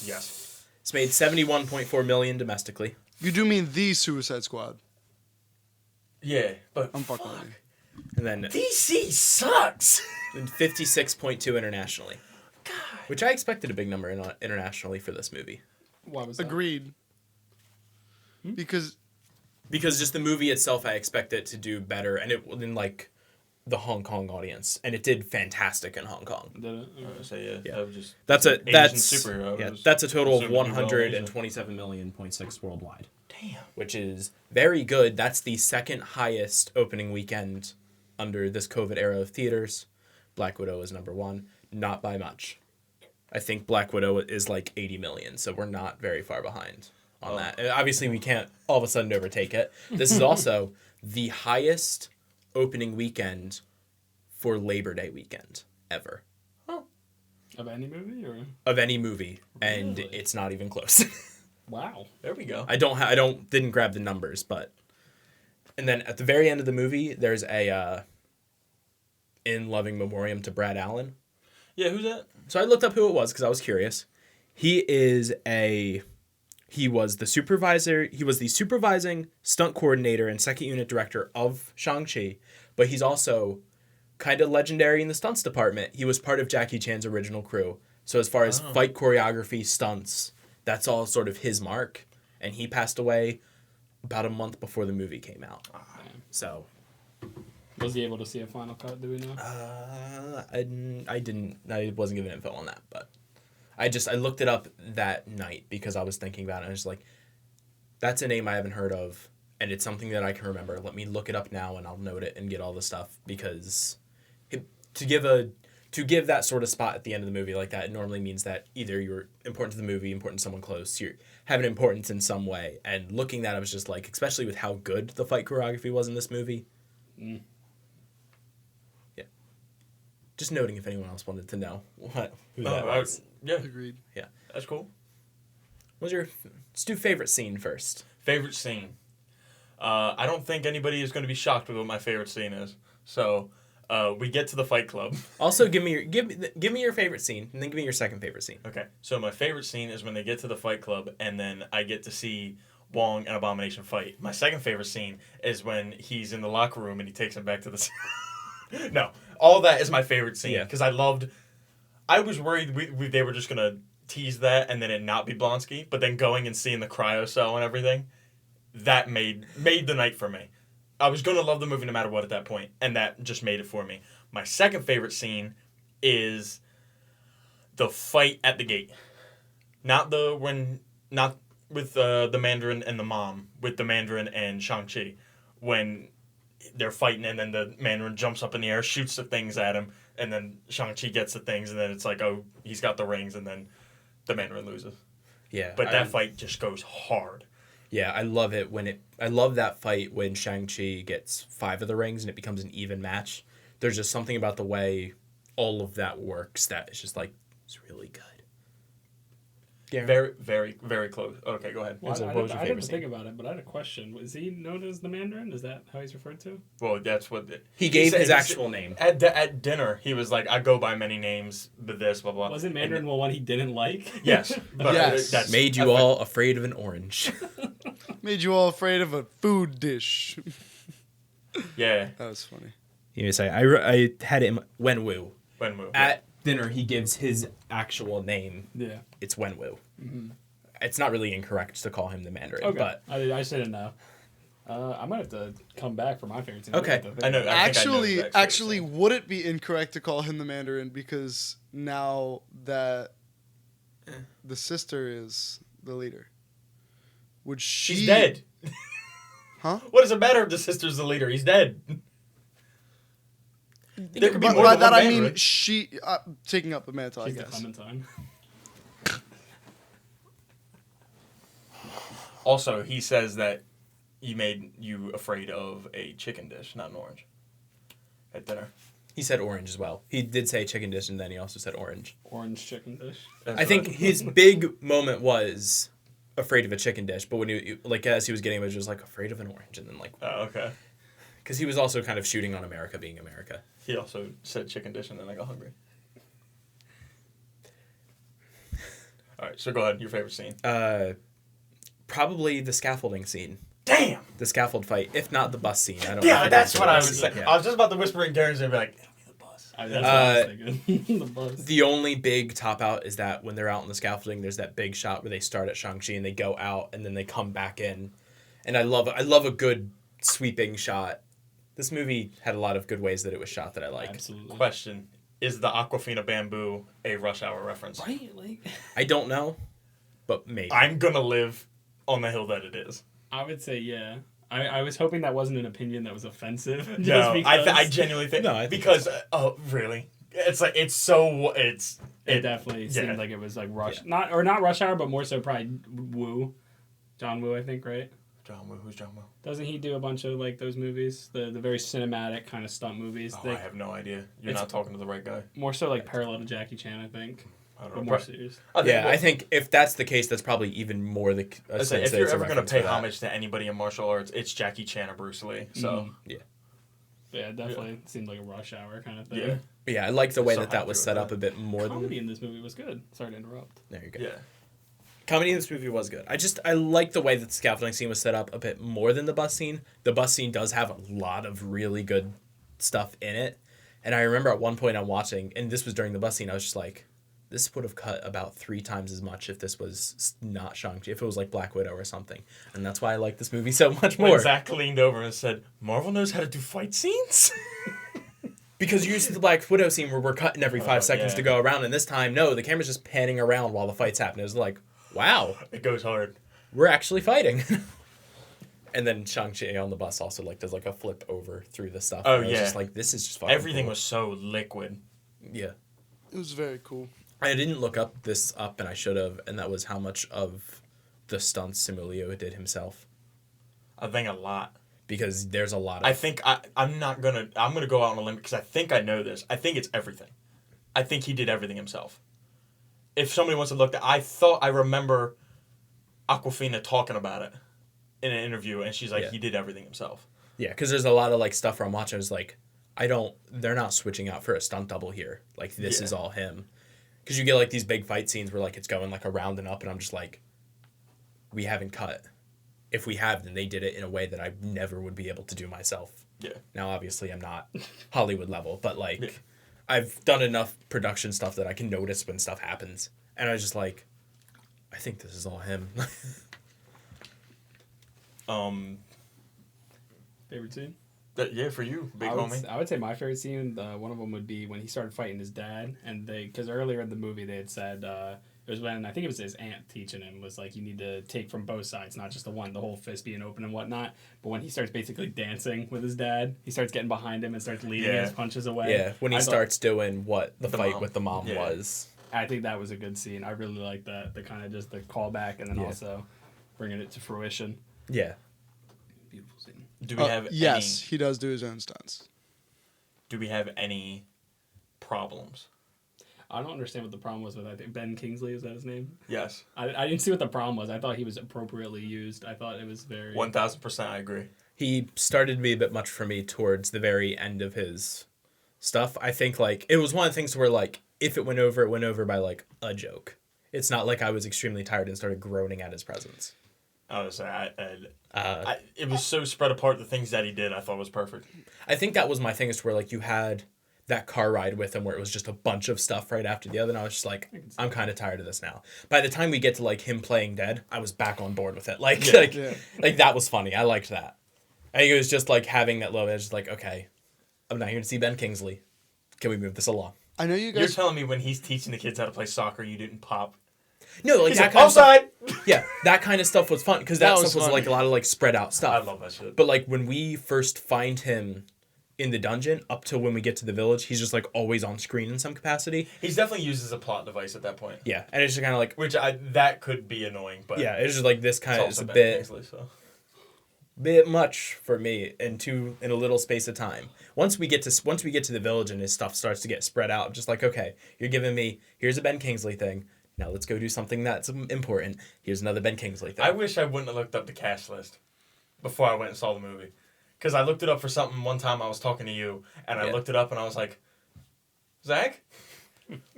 Yes. It's made $71.4 million domestically. You do mean the Suicide Squad? Yeah, but I'm fucking with you. And then DC sucks. 56.2 internationally. God. Which I expected a big number internationally for this movie. Why was that? Agreed. Because just the movie itself, I expect it to do better, and it in like the Hong Kong audience, and it did fantastic in Hong Kong. Did it? So yeah, Yeah. that was just That's a superhero. Yeah, that's a total of Presumably well 127 million.6 worldwide. Damn. Which is very good. That's the 2nd highest opening weekend under this COVID era of theaters. Black Widow is number 1, not by much. I think Black Widow is like 80 million, so we're not very far behind on that. And obviously, we can't all of a sudden overtake it. This is also the highest opening weekend for Labor Day weekend ever. Of any movie or? Of any movie, and Really? it's not even close. Wow. There we go. I didn't grab the numbers, but and then at the very end of the movie, there's a in loving memoriam to Brad Allen. Yeah, who's that? So I looked up who it was because I was curious. He was the supervising stunt coordinator and 2nd unit director of Shang-Chi, but he's also kind of legendary in the stunts department. He was part of Jackie Chan's original crew. So as far as fight choreography, stunts, that's all sort of his mark. And he passed away about a month before the movie came out. Damn. So Was he able to see a final cut? Do we know? I wasn't given info on that, but I looked it up that night because I was thinking about it. And I was like, that's a name I haven't heard of, and it's something that I can remember. Let me look it up now, and I'll note it and get all the stuff because to give that sort of spot at the end of the movie like that, it normally means that either you're important to the movie, important to someone close, you have an importance in some way. And looking that, I was just like, especially with how good the fight choreography was in this movie. Mm. Just noting if anyone else wanted to know who that Oh, was. yeah, agreed. that's cool. Let's do favorite scene first. Favorite scene. I don't think anybody is going to be shocked with what my favorite scene is. So, we get to the Fight Club. Also, give me your favorite scene, and then give me your second favorite scene. Okay. So my favorite scene is when they get to the Fight Club, and then I get to see Wong and Abomination fight. My second favorite scene is when he's in the locker room and he takes him back to the... No. All that is my favorite scene. Because I was worried they were just going to tease that and then it not be Blonsky. But then going and seeing the cryo cell and everything, that made the night for me. I was going to love the movie no matter what at that point. And that just made it for me. My second favorite scene is the fight at the gate. Not with the Mandarin and the mom, with the Mandarin and Shang-Chi, when they're fighting and then the Mandarin jumps up in the air, shoots the things at him, and then Shang-Chi gets the things, and then it's like, oh, he's got the rings, and then the Mandarin loses. Yeah. But that fight just goes hard. Yeah, I love it I love that fight when Shang-Chi gets 5 of the rings and it becomes an even match. There's just something about the way all of that works that is just like, it's really good. Yeah. Very, very, very close. Okay, go ahead. Well, So I what was your favorite didn't scene? think about it, but I had a question. Is he known as the Mandarin? Is that how he's referred to? Well, that's what... He gave said- his actual name. At dinner, he was like, I go by many names, but this, blah, blah. Wasn't Mandarin the one he didn't like? Yes. But Yes. That's, Made you all afraid of an orange. Made you all afraid of a food dish. Yeah. That was funny. You say I had him Wenwu. Wenwu. At dinner, he gives his actual name. Yeah. It's Wenwu. It's not really incorrect to call him the Mandarin, Okay. but I just didn't know. I might have to come back for my favorite scene. Okay. I know. Actually, would it be incorrect to call him the Mandarin because now that the sister is the leader, would she? She's dead. Huh? What does it matter if the sister's the leader? He's dead. There could be By more than that one I mean Mandarin. she taking up the mantle. She's I the guess. Clementine. Also, he says that he made you afraid of a chicken dish, not an orange, at dinner. he said orange as well. He did say chicken dish, and then he also said orange. Orange chicken dish. That's I think what- his big moment was afraid of a chicken dish, but when he like as he was getting it, was just like afraid of an orange, and then like Oh, okay. because he was also kind of shooting on America being America. He also said chicken dish, and then I got hungry. All right, so go ahead. Your favorite scene. Probably the scaffolding scene, Damn. the scaffold fight, if not the bus scene. I don't know. Yeah, if that's it's what the I bus was scene, saying. yeah. I was just about to whisper in Garen's ear and be like, "It'll be the bus." That's what I was thinking. The bus. The only big top out is that when they're out in the scaffolding, there's that big shot where they start at Shang-Chi and they go out and then they come back in. And I love a good sweeping shot. This movie had a lot of good ways that it was shot that I like. Absolutely. Question: is the Aquafina bamboo a Rush Hour reference? Right? Like, I don't know, but maybe. I'm gonna live on the hill that it is. I would say yeah. I was hoping that wasn't an opinion that was offensive. Just No, because I genuinely think No, I think because really, it's like it's so it's it definitely yeah. seemed like it was like Rush, not Rush Hour, but more so probably Woo, John Woo, I think, right? John Woo. Who's John Woo? Doesn't he do a bunch of like those movies, the very cinematic kind of stunt movies? Oh, They, I have no idea. You're It's- not talking to the right guy. more so like parallel to Jackie Chan, I think, I don't but know. more serious. I think if that's the case, that's probably even more the I say, sense if that you're it's a ever gonna reference pay for that. homage to anybody in martial arts, it's Jackie Chan or Bruce Lee. So Yeah, it definitely seemed like a Rush Hour kind of thing. yeah, But yeah, I like the way So that was happy set with up that. a bit more Comedy than. in this movie was good. Sorry to interrupt. There you go. yeah. Comedy in this movie was good. I like the way that the scaffolding scene was set up a bit more than the bus scene. The bus scene does have a lot of really good stuff in it. And I remember at one point I'm watching, and this was during the bus scene, I was just like, this would have cut about 3 times as much if this was not Shang-Chi, if it was like Black Widow or something. And that's why I like this movie so much When more. Zach leaned over and said, "Marvel knows how to do fight scenes." Because you used to the Black Widow scene where we're cutting every 5 seconds yeah. to go around, and this time, no, the camera's just panning around while the fight's happening. It was like, wow, It goes hard. we're actually fighting. And then Shang-Chi on the bus also like does like a flip over through the stuff. Oh, And I was yeah. just like, this is just fucking Everything cool. was so liquid. Yeah. It was very cool. I didn't look this up, and I should have, and that was how much of the stunts Simulio did himself. I think a lot. Because there's a lot of... I think I'm gonna go out on a limb because I think I know this. I think it's everything. I think he did everything himself. If somebody wants to look, I remember Aquafina talking about it, in an interview, and she's like, Yeah. he did everything himself. Yeah, because there's a lot of like stuff where I'm watching. I was like, they're not switching out for a stunt double here. Like this is all him. Because you get like these big fight scenes where like it's going like around and up, and I'm just like, we haven't cut. If we have, then they did it in a way that I never would be able to do myself. Yeah. Now, obviously, I'm not Hollywood level, but like, I've done enough production stuff that I can notice when stuff happens, and I was just like, I think this is all him. Favorite scene? For you, big I homie. would say my favorite scene, one of them would be when he started fighting his dad, and because earlier in the movie they had said it was when I think it was his aunt teaching him was like you need to take from both sides, not just the whole fist being open and whatnot. But when he starts basically dancing with his dad, he starts getting behind him and starts leading his punches away. Yeah, when he starts doing what the fight mom. with the mom was. I think that was a good scene. I really like that, the kind of just the callback and then also bringing it to fruition. Yeah. Beautiful scene. Do we have Yes, he does do his own stunts. Do we have any problems? I don't understand what the problem was with, I think, Ben Kingsley, is that his name? Yes. I didn't see what the problem was. I thought he was appropriately used. I thought it was very... 1,000% I agree. He started to be a bit much for me towards the very end of his stuff. I think, like, it was one of the things where, like, if it went over by, like, a joke. It's not like I was extremely tired and started groaning at his presence. I was it was so spread apart, the things that he did, I thought was perfect. I think that was my thing, is where, like, you had that car ride with him where it was just a bunch of stuff right after the other, and I was just like, I'm kind of tired of this now. By the time we get to like him playing dead, I was back on board with it. Like that was funny. I liked that. I think it was just like having that little bit, just like, okay, I'm not here to see Ben Kingsley. Can we move this along? I know you guys. You're telling me when he's teaching the kids how to play soccer, you didn't pop? No, like He's that like, kind of stuff. offside! Yeah, that kind of stuff was fun because that stuff was funny. like a lot of like spread out stuff. I love that shit. But like when we first find him in the dungeon up till when we get to the village, he's just like always on screen in some capacity. He's definitely used as a plot device at that point. Yeah, and it's just kind of like, Which that could be annoying, but yeah, it's just like this kind of it's is a also Ben bit Kingsley, so. bit much for me in a little space of time. Once we get to the village and his stuff starts to get spread out, I'm just like, okay, you're giving me, here's a Ben Kingsley thing. Now let's go do something that's important. Here's another Ben Kingsley thing. I wish I wouldn't have looked up the cast list before I went and saw the movie. Because I looked it up for something one time I was talking to you, and I looked it up and I was like, Zach,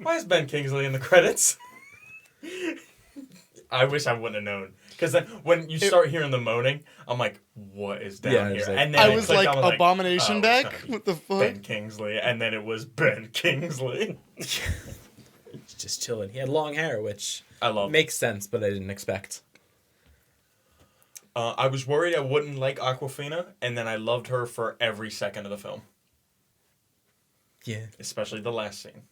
why is Ben Kingsley in the credits? I wish I wouldn't have known. Because then when you start hearing the moaning, I'm like, what is down here? Like, and then I was like, Abomination oh, back? What the fuck? Ben Kingsley. And then it was Ben Kingsley. He's just chilling. He had long hair, which I love. makes sense, but I didn't expect. I was worried I wouldn't like Aquafina, and then I loved her for every second of the film. Yeah. Especially the last scene.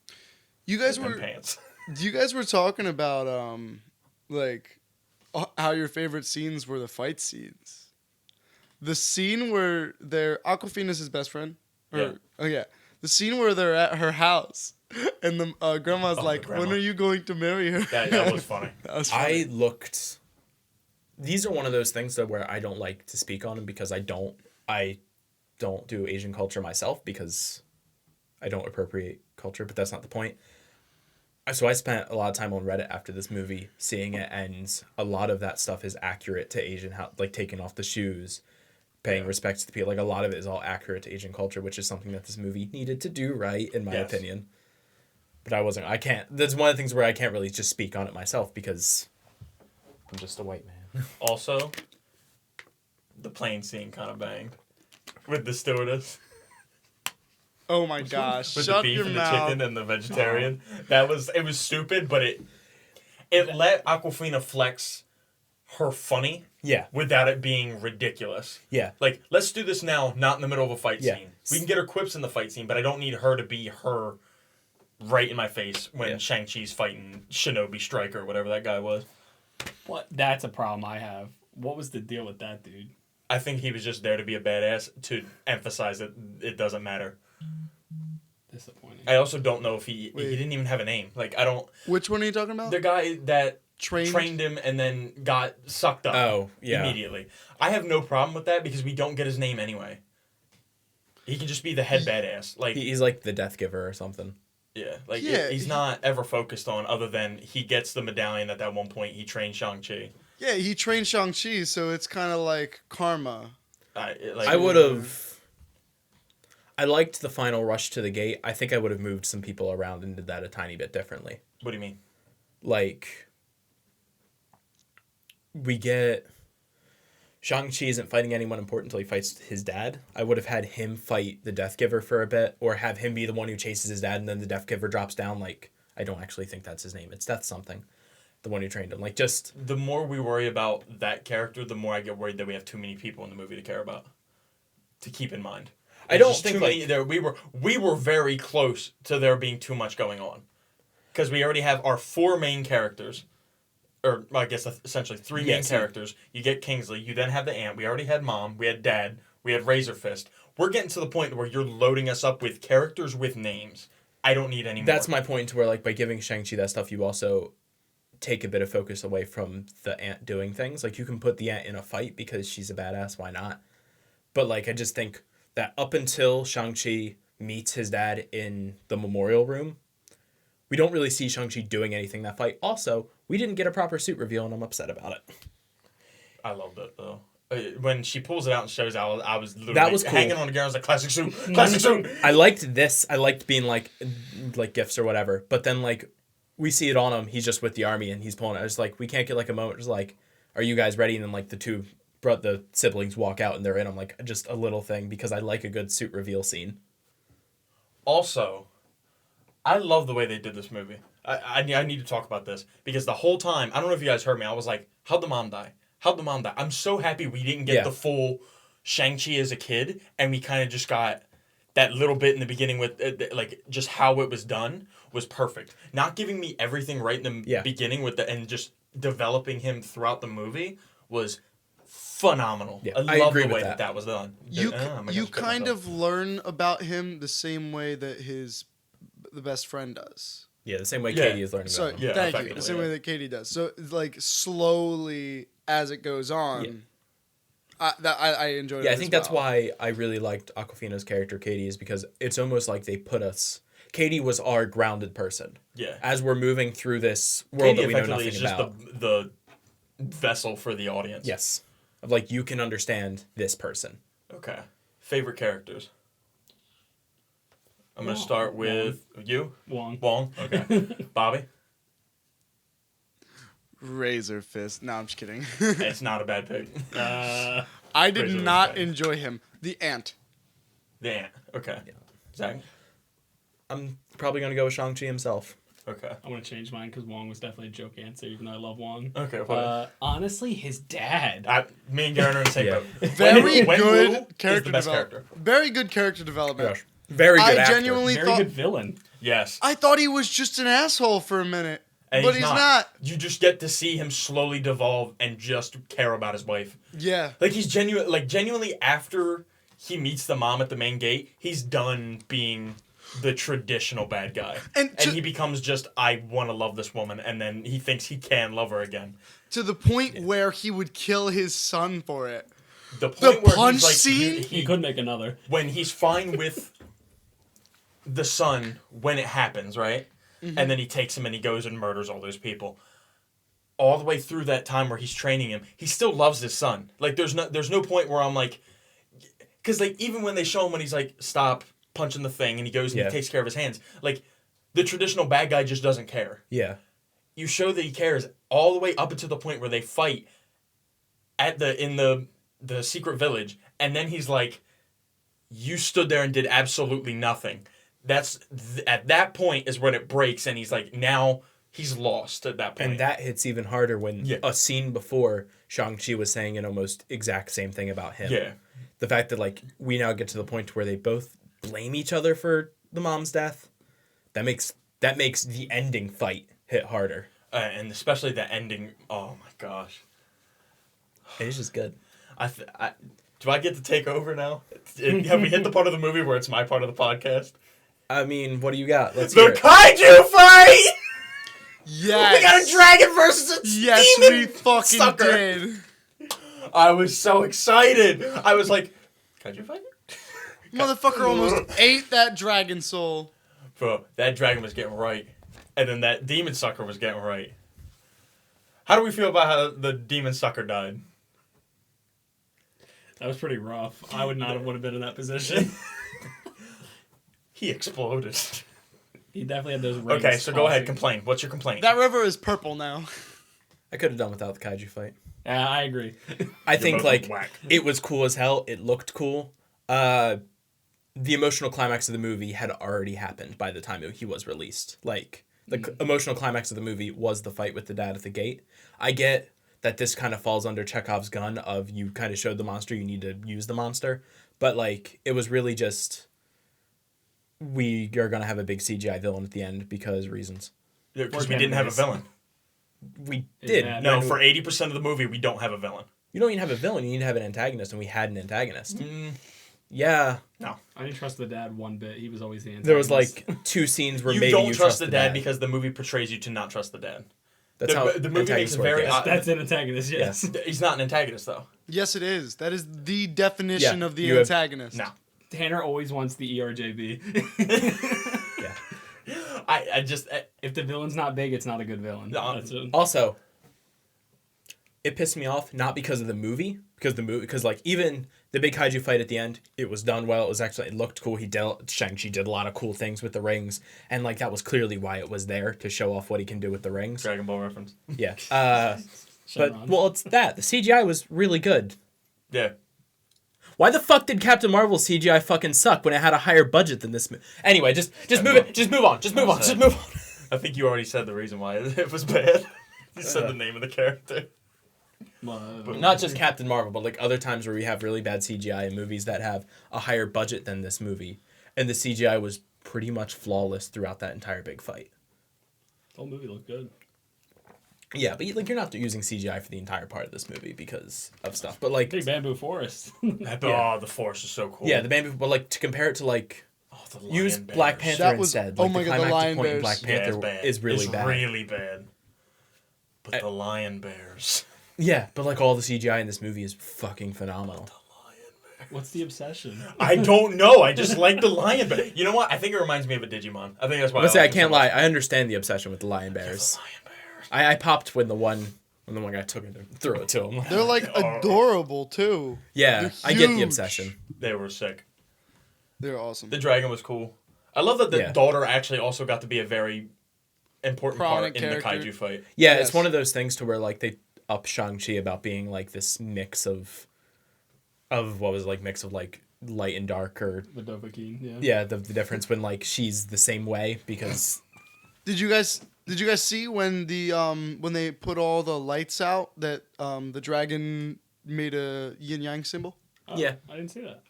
You guys Them were pants. you guys were talking about like how your favorite scenes were the fight scenes. The scene where Aquafina's his best friend. Yeah. Oh yeah. The scene where they're at her house and the grandma's like, grandma. "When are you going to marry her?" That was funny. That was funny. These are one of those things that where I don't like to speak on them because I don't do Asian culture myself because I don't appropriate culture, but that's not the point. So I spent a lot of time on Reddit after this movie seeing it, and a lot of that stuff is accurate to Asian, like taking off the shoes, paying respect to the people. Like a lot of it is all accurate to Asian culture, which is something that this movie needed to do right, in my opinion. But I can't. That's one of the things where I can't really just speak on it myself because I'm just a white man. Also, the plane scene kind of banged with the stewardess. Oh my gosh! With Shut the beef your and mouth. the chicken and the vegetarian. It was stupid, but it let Aquafina flex her funny. Yeah. Without it being ridiculous. Yeah. Like, let's do this now, not in the middle of a fight Yeah. scene. We can get her quips in the fight scene, but I don't need her to be her right in my face when Shang-Chi's fighting Shinobi Striker, whatever that guy was. What? That's a problem I have. What was the deal with that dude? I think he was just there to be a badass to emphasize that it doesn't matter. Disappointing. I also don't know if he didn't even have a name. Like, I don't... Which one are you talking about? The guy that Trained him and then got sucked up immediately. I have no problem with that because we don't get his name anyway. He can just be the head badass. Like He's like the Death Giver or something. He's not ever focused on other than he gets the medallion at that one point. He trained Shang-Chi. Yeah, he trained Shang-Chi, so it's kind of like karma. I would have. I liked the final rush to the gate. I think I would have moved some people around and did that a tiny bit differently. What do you mean? Like, we get Shang-Chi isn't fighting anyone important until he fights his dad. I would have had him fight the Death Giver for a bit, or have him be the one who chases his dad, and then the Death Giver drops down. Like, I don't actually think that's his name. It's Death something. The one who trained him. Like, just... The more we worry about that character, the more I get worried that we have too many people in the movie to care about. To keep in mind. I don't think, like... We were very close to there being too much going on. Because we already have our 4 main characters. Or, I guess, essentially 3 main characters. You get Kingsley. You then have the aunt. We already had Mom. We had Dad. We had Razor Fist. We're getting to the point where you're loading us up with characters with names. I don't need any more. That's my point, to where, like, by giving Shang-Chi that stuff, you also take a bit of focus away from the aunt doing things. Like, you can put the aunt in a fight because she's a badass. Why not? But, like, I just think that up until Shang-Chi meets his dad in the memorial room, we don't really see Shang-Chi doing anything that fight. Also, we didn't get a proper suit reveal, and I'm upset about it. I loved it, though. When she pulls it out and shows out, I was literally cool. hanging on to Garen. I was like, classic suit, classic suit. I liked this. I liked being, like gifts or whatever. But then, like, we see it on him. He's just with the army, and he's pulling it. I was like, we can't get, like, a moment. Just like, are you guys ready? And then, like, the siblings walk out, and they're in. I'm like, just a little thing, because I like a good suit reveal scene. Also, I love the way they did this movie. I need to talk about this, because the whole time, I don't know if you guys heard me, I was like, how'd the mom die? How'd the mom die? I'm so happy we didn't get the full Shang-Chi as a kid, and we kind of just got that little bit in the beginning with, like, just how it was done was perfect. Not giving me everything right in the beginning and just developing him throughout the movie was phenomenal. Yeah, I love the way that was done. You kind of learn about him the same way that the best friend does. Yeah, the same way Katie is learning about him. Yeah, thank you. The same way that Katie does. So, like, slowly as it goes on, I enjoyed it. Yeah, I think that's why I really liked Awkwafina's character, Katie, is because it's almost like they put us... Katie was our grounded person. Yeah. As we're moving through this world that we know nothing is about. Just the vessel for the audience. Yes. Of, like, you can understand this person. Okay. Favorite characters? I'm going to start with you. Wong. Okay. Bobby? Razor Fist. No, I'm just kidding. It's not a bad pick. I did not enjoy him. The ant. The ant. Okay. Yeah. Zach? I'm probably going to go with Shang-Chi himself. Okay. I'm going to change mine because Wong was definitely a joke answer, even though I love Wong. Okay. Honestly, his dad. Me and Garen are in the same boat. Very good character best character. Very good character development. Gosh. Very good actor. Genuinely Very good villain. Yes. I thought he was just an asshole for a minute. And but he's not. You just get to see him slowly devolve and just care about his wife. Yeah. Like, he's genuinely after he meets the mom at the main gate, he's done being the traditional bad guy. And he becomes just, I want to love this woman, and then he thinks he can love her again. To the point where he would kill his son for it. The point where punch he's like, He scene? could make another. When he's fine with the son when it happens, right? Mm-hmm. And then he takes him and he goes and murders all those people. All the way through that time where he's training him, he still loves his son. Like, there's no point where I'm like... Because, like, even when they show him when he's like, stop punching the thing, and he goes and he takes care of his hands, like, the traditional bad guy just doesn't care. Yeah. You show that he cares all the way up until the point where they fight in the secret village, and then he's like, you stood there and did absolutely nothing. At that point is when it breaks, and he's like, now he's lost at that point. And that hits even harder when a scene before Shang-Chi was saying an almost exact same thing about him. Yeah. The fact that, like, we now get to the point where they both blame each other for the mom's death, that makes the ending fight hit harder. And especially the ending, oh my gosh. It's just good. Do I get to take over now? Have we hit the part of the movie where it's my part of the podcast? I mean, what do you got? Let's the hear it. Kaiju Fight! Yes! We got a dragon versus a demon! Yes, we fucking sucker. did! I was so excited! I was like, Kaiju Fight? Motherfucker almost ate that dragon soul. Bro, that dragon was getting right. And then that demon sucker was getting right. How do we feel about how the demon sucker died? That was pretty rough. I would not have would have been in that position. He exploded. He definitely had those rings. Okay, so go ahead, tossing. complain. What's your complaint? That river is purple now. I could have done without the kaiju fight. Yeah, I agree. I think both like whack. it was cool as hell. It looked cool. The emotional climax of the movie had already happened by the time he was released. Like the emotional climax of the movie was the fight with the dad at the gate. I get that this kind of falls under Chekhov's gun of you kind of showed the monster, you need to use the monster, but like it was really just we are gonna have a big CGI villain at the end because reasons. Yeah, because we didn't have a villain. We did. Yeah, No, for 80% of the movie, we don't have a villain. You don't even have a villain. You need to have an antagonist, and we had an antagonist. Yeah. No. I didn't trust the dad one bit. He was always the antagonist. There was like 2 scenes where You maybe don't you trust the dad because the movie portrays you to not trust the dad. That's how the movie makes antagonists it work, very yes. That's an antagonist, yes. He's not an antagonist, though. Yes, it is. That is the definition Yeah, of the you have- antagonist. No. Tanner always wants the E ERJB. Yeah. I just... If the villain's not big, it's not a good villain. No. That's it. Also, it pissed me off not because of the movie, because like even the big kaiju fight at the end, it was done well. It looked cool. Shang-Chi did a lot of cool things with the rings, and like that was clearly why it was there to show off what he can do with the rings. Dragon Ball reference. Yeah. But Shenron. well, it's that the CGI was really good. Yeah. Why the fuck did Captain Marvel's CGI fucking suck when it had a higher budget than this? Anyway, just move it. Just move on. Just move on. Just move on. I think you already said the reason why it was bad. You said the name of the character. Not just Captain Marvel, but like other times where we have really bad CGI in movies that have a higher budget than this movie, and the CGI was pretty much flawless throughout that entire big fight. The whole movie looked good. Yeah, but like you're not using CGI for the entire part of this movie because of stuff. But like, Big bamboo forest. Oh, the Force is so cool. yeah, the bamboo. But like to compare it to like Oh, the lion use bears. Black Panther That was- instead. oh Like my the God, the climactic lion point in bears. Black Yeah, Panther it's bad. is really it's bad. really bad. But the lion bears. Yeah, but like all the CGI in this movie is fucking phenomenal. What's the obsession? I don't know. I just like the lion bear. You know what? I think it reminds me of a Digimon. I think that's why. I like can't it so lie. much. I understand the obsession with the lion The bears. lion bears. I popped when the one guy took it and threw it to him. They're like adorable too. Yeah, They're I get the huge. obsession. They were sick. They're awesome. The dragon was cool. I love that the Yeah. daughter actually also got to be a very important part Prominent in the character. kaiju fight. Yeah, Yes. it's one of those things to where like they up Shang-Chi about being like this mix of what was like mix of like light and dark or The Dovahkiin, yeah. yeah, the difference when like she's the same way because Did you guys see when when they put all the lights out that the dragon made a yin yang symbol? Oh, Yeah. I didn't see that.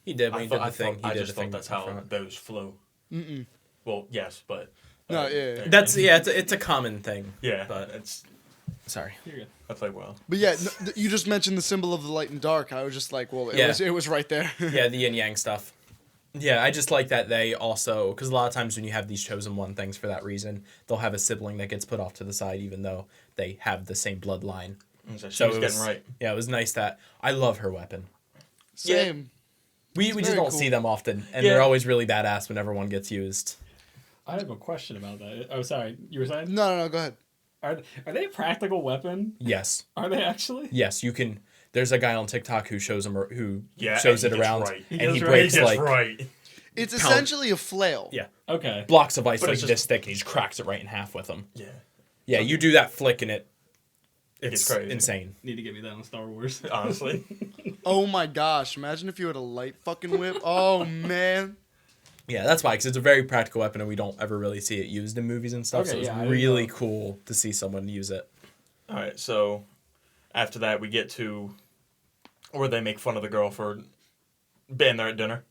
he did when he did the thing. I He did just the thing thought that's in how front. those flew. Mm-mm. Well, yes, but No, yeah. That's it's a common thing. yeah. But It's sorry. You're good. I played well. But yeah, you just mentioned the symbol of the light and dark. I was just like, well, Yeah. it was right there. Yeah, the yin yang stuff. Yeah, I just like that they also because a lot of times when you have these chosen one things for that reason, they'll have a sibling that gets put off to the side even though they have the same bloodline. So she So was it getting was- right. Yeah, it was nice that I love her weapon. Same. We just very don't cool. see them often, and Yeah. they're always really badass whenever one gets used. I have a question about that. Oh, sorry. You were saying? No, go ahead. Are they a practical weapon? Yes, Are they actually? yes, you can. There's a guy on TikTok who shows them who Yeah, shows and it he gets around, right. He and he gets right. breaks That's like right. It's Pound. essentially a flail. yeah Okay. blocks of ice But like it's just- this thick, and he just cracks it right in half with them. Yeah. Yeah, you do that flick, and it's gets crazy. insane. Need to get me that on Star Wars. Honestly. Oh my gosh! Imagine if you had a light fucking whip. Oh man. Yeah, that's why, because it's a very practical weapon, and we don't ever really see it used in movies and stuff. Okay, so it's yeah, I didn't really know. cool to see someone use it. All right. So after that, we get to where they make fun of the girl for being there at dinner.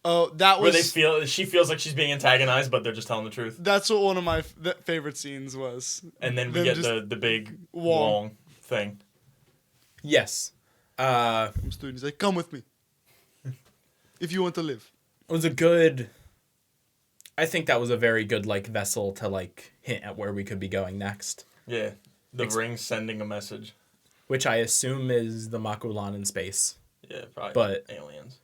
Oh, that Where was. she feels like she's being antagonized, but they're just telling the truth. That's what one of my favorite scenes was. And then we Them get just- the big Wong. Wong thing. Yes, Comes through and he's like, "Come with me, if you want to live." it was a good. I think that was a very good like vessel to like hint at where we could be going next, Yeah. The ring sending a message. which I assume is the Makulan in space. Yeah, probably But- aliens.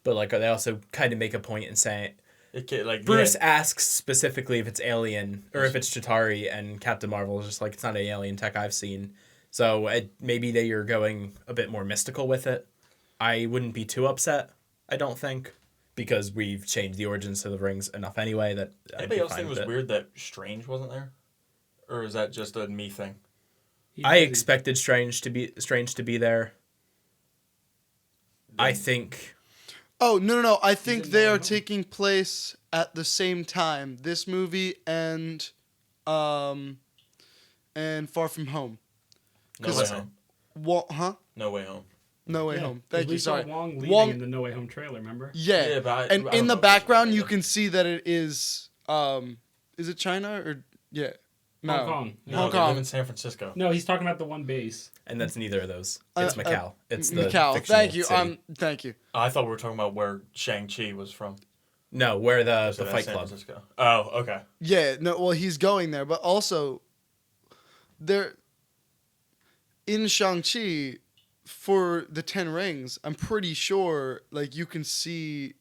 But like they also kind of make a point in saying It can, like Bruce asks specifically if it's alien or if it's Chitauri, and Captain Marvel is just like, it's not an alien tech I've seen. So maybe they are going a bit more mystical with it. I wouldn't be too upset, I don't think, because we've changed the origins to the rings enough anyway that Anybody else think it was weird that Strange wasn't there? Or is that just a me thing? I expected Strange to be there. I think... Oh, no. I think they are taking place at the same time. This movie and Far From Home. No Way Home. No Way Home. Thank you. We Sorry. saw Wong leaving in the No Way Home trailer, remember? Yeah. But and I in the don't know background, you can see that it is it China or yeah? No. Hong Kong. No, Hong they Kong. live in San Francisco. No, he's talking about the one base. And that's neither of those. It's Macau. It's the Macau. fictional Thank you. city. Thank you. I thought we were talking about where Shang-Chi was from. No, where the So that's Fight San Club. Francisco. Oh, okay. Yeah. No. Well, he's going there, but also there in Shang-Chi for the 10 Rings. I'm pretty sure like you can see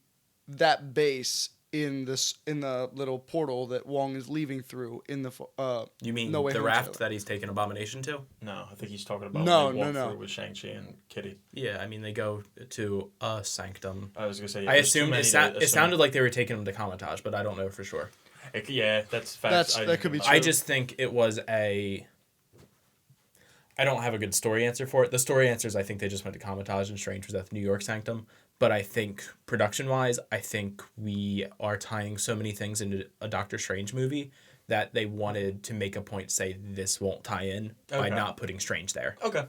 that base in the little portal that Wong is leaving through in the You mean No Way the Home raft trailer. that he's taking Abomination to? No, I think he's talking about No, when they walk no. through with Shang-Chi and Kitty. Yeah, I mean, they go to a sanctum. I was going to say, I assume it sounded like they were taking him to Kamatage, but I don't know for sure. Yeah, that's facts. That could be true. I just think it was I don't have a good story answer for it. The story answer is I think they just went to Kamatage and Strange was at the New York Sanctum. But I think production-wise, I think we are tying so many things into a Doctor Strange movie that they wanted to make a point to say this won't tie in by not putting Strange there. Okay.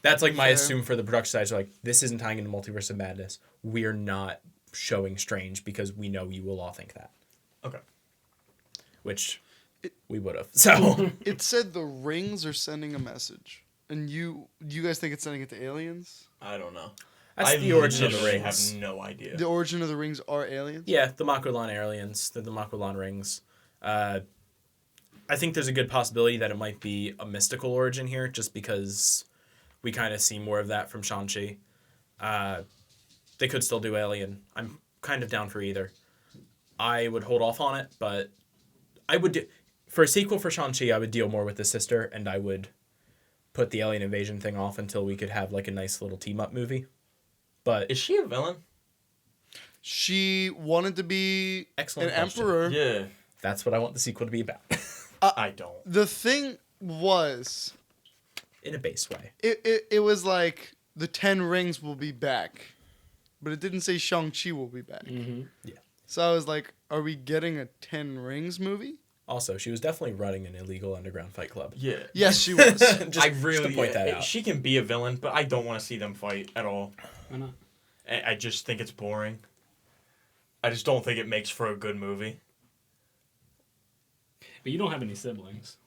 That's like my Fair. assume for the production side. So like, this isn't tying into Multiverse of Madness. We're not showing Strange because we know you will all think that. Okay. Which we would have. So It said the rings are sending a message, and do you guys think it's sending it to aliens? I don't know. that's the origin of the literally rings. have no idea. The origin of the rings are aliens. Yeah, the Makulan aliens, the Makulan rings. I think there's a good possibility that it might be a mystical origin here, just because we kind of see more of that from Shang-Chi. They could still do alien. I'm kind of down for either. I would hold off on it, but I would for a sequel for Shang-Chi, I would deal more with the sister, and I would put the alien invasion thing off until we could have like a nice little team-up movie. But Is she a villain? She wanted to be Excellent an question. emperor. Yeah. that's what I want the sequel to be about. I don't. The thing was, In a base way. it was like the 10 Rings will be back, but it didn't say Shang-Chi will be back. Mm-hmm. Yeah. So I was like, are we getting a 10 Rings movie? Also, she was definitely running an illegal underground fight club. Yeah. Yes, she was. Just, I really just to point that out. She can be a villain, but I don't want to see them fight at all. Why not? I just think it's boring. I just don't think it makes for a good movie. But you don't have any siblings.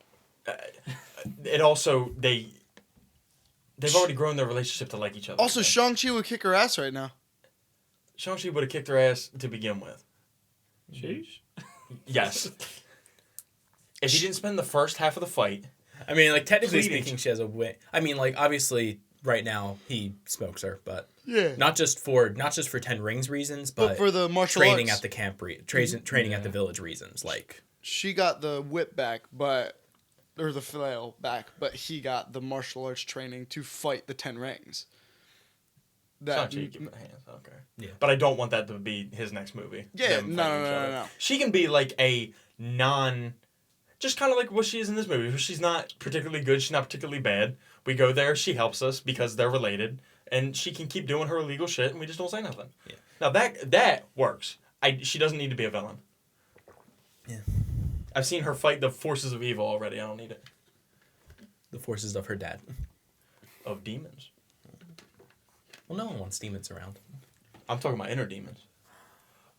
It also they've already grown their relationship to like each other. Also, Shang-Chi would kick her ass right now. Shang-Chi would have kicked her ass to begin with. Sheesh. Yes. If he didn't spend the first half of the fight, I mean, like, technically Pleading. speaking, she has a win. I mean, like, obviously, right now, he smokes her, but Yeah. not just for 10 Rings reasons, but for the martial training arts. at the camp, training at the village reasons. Like, She got the whip back, or the flail back, but he got the martial arts training to fight the 10 Rings. Shang-Chi give her the hands. Okay. Yeah. But I don't want that to be his next movie. Yeah, Them no, fighting no, each no, other. no. She can be like a just kind of like what she is in this movie. She's not particularly good. She's not particularly bad. We go there. She helps us because they're related, and she can keep doing her illegal shit, and we just don't say nothing. Yeah. Now that works. She doesn't need to be a villain. Yeah. I've seen her fight the forces of evil already. I don't need it. the forces of her dad. Of demons. Well, no one wants demons around. I'm talking about inner demons.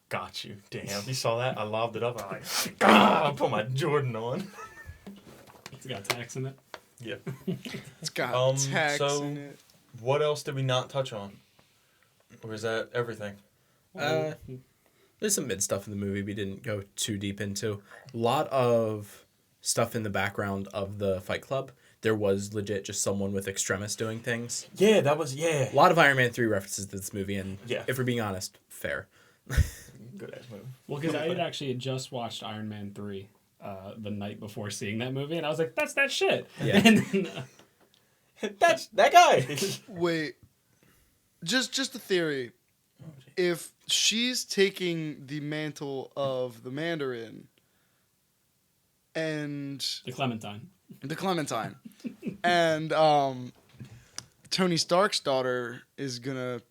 Got you. Damn, you saw that? I lobbed it up. I'm like, I put my Jordan on. It's got tax in it. Yep. It's got tax so- in it. What else did we not touch on? Or is that everything? There's some mid stuff in the movie we didn't go too deep into. A lot of stuff in the background of the Fight Club. There was legit just someone with Extremis doing things. Yeah, that was, yeah. A lot of Iron Man 3 references to this movie, and Yeah. if we're being honest, fair. Good ass movie. Well, because I had just watched Iron Man 3 the night before seeing that movie, and I was like, that's that shit. Yeah. And then, That's that guy. Wait, just a theory. If she's taking the mantle of the Mandarin and the Clementine. and Tony Stark's daughter is gonna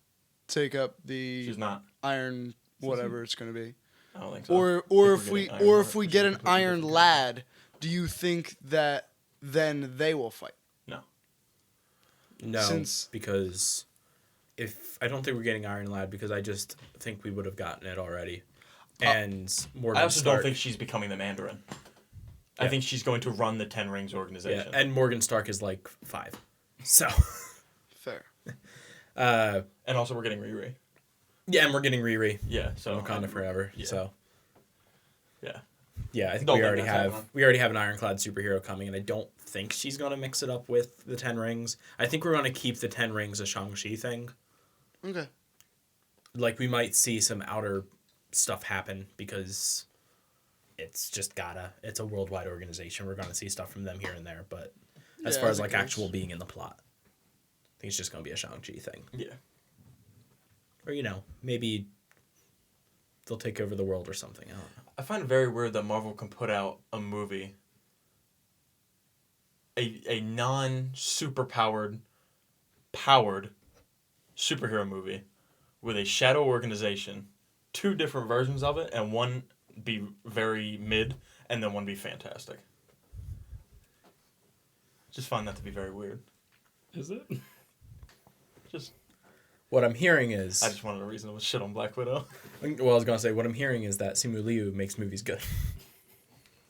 take up the She's not. Iron whatever it's gonna be. I don't think so. Or if we get an Iron Lad, do you think that then they will fight? No, Since- because I don't think we're getting Iron Lad because I just think we would have gotten it already. And Morgan I also Stark, don't think she's becoming the Mandarin. Yeah. I think she's going to run the Ten Rings organization. and Morgan Stark is like 5. So Fair. And also we're getting Riri. yeah, and we're getting Riri. Yeah, so Wakanda Forever. yeah. So Yeah. yeah, I think Don't we think already that's have happening. an ironclad superhero coming, and I don't think she's gonna mix it up with the Ten Rings. I think we're gonna keep the Ten Rings a Shang-Chi thing. Okay. Like we might see some outer stuff happen because it's a worldwide organization. We're gonna see stuff from them here and there, but as Yeah, far I as think like it actual is. being in the plot, I think it's just gonna be a Shang-Chi thing. Yeah. Or maybe they'll take over the world or something. I don't know. I find it very weird that Marvel can put out a movie, a non-super powered superhero movie with a shadow organization, 2 different versions of it, and one be very mid and then one be fantastic. Just find that to be very weird. Is it? Just What I'm hearing is, I just wanted a reason to shit on Black Widow. well, I was gonna say what I'm hearing is that Simu Liu makes movies good.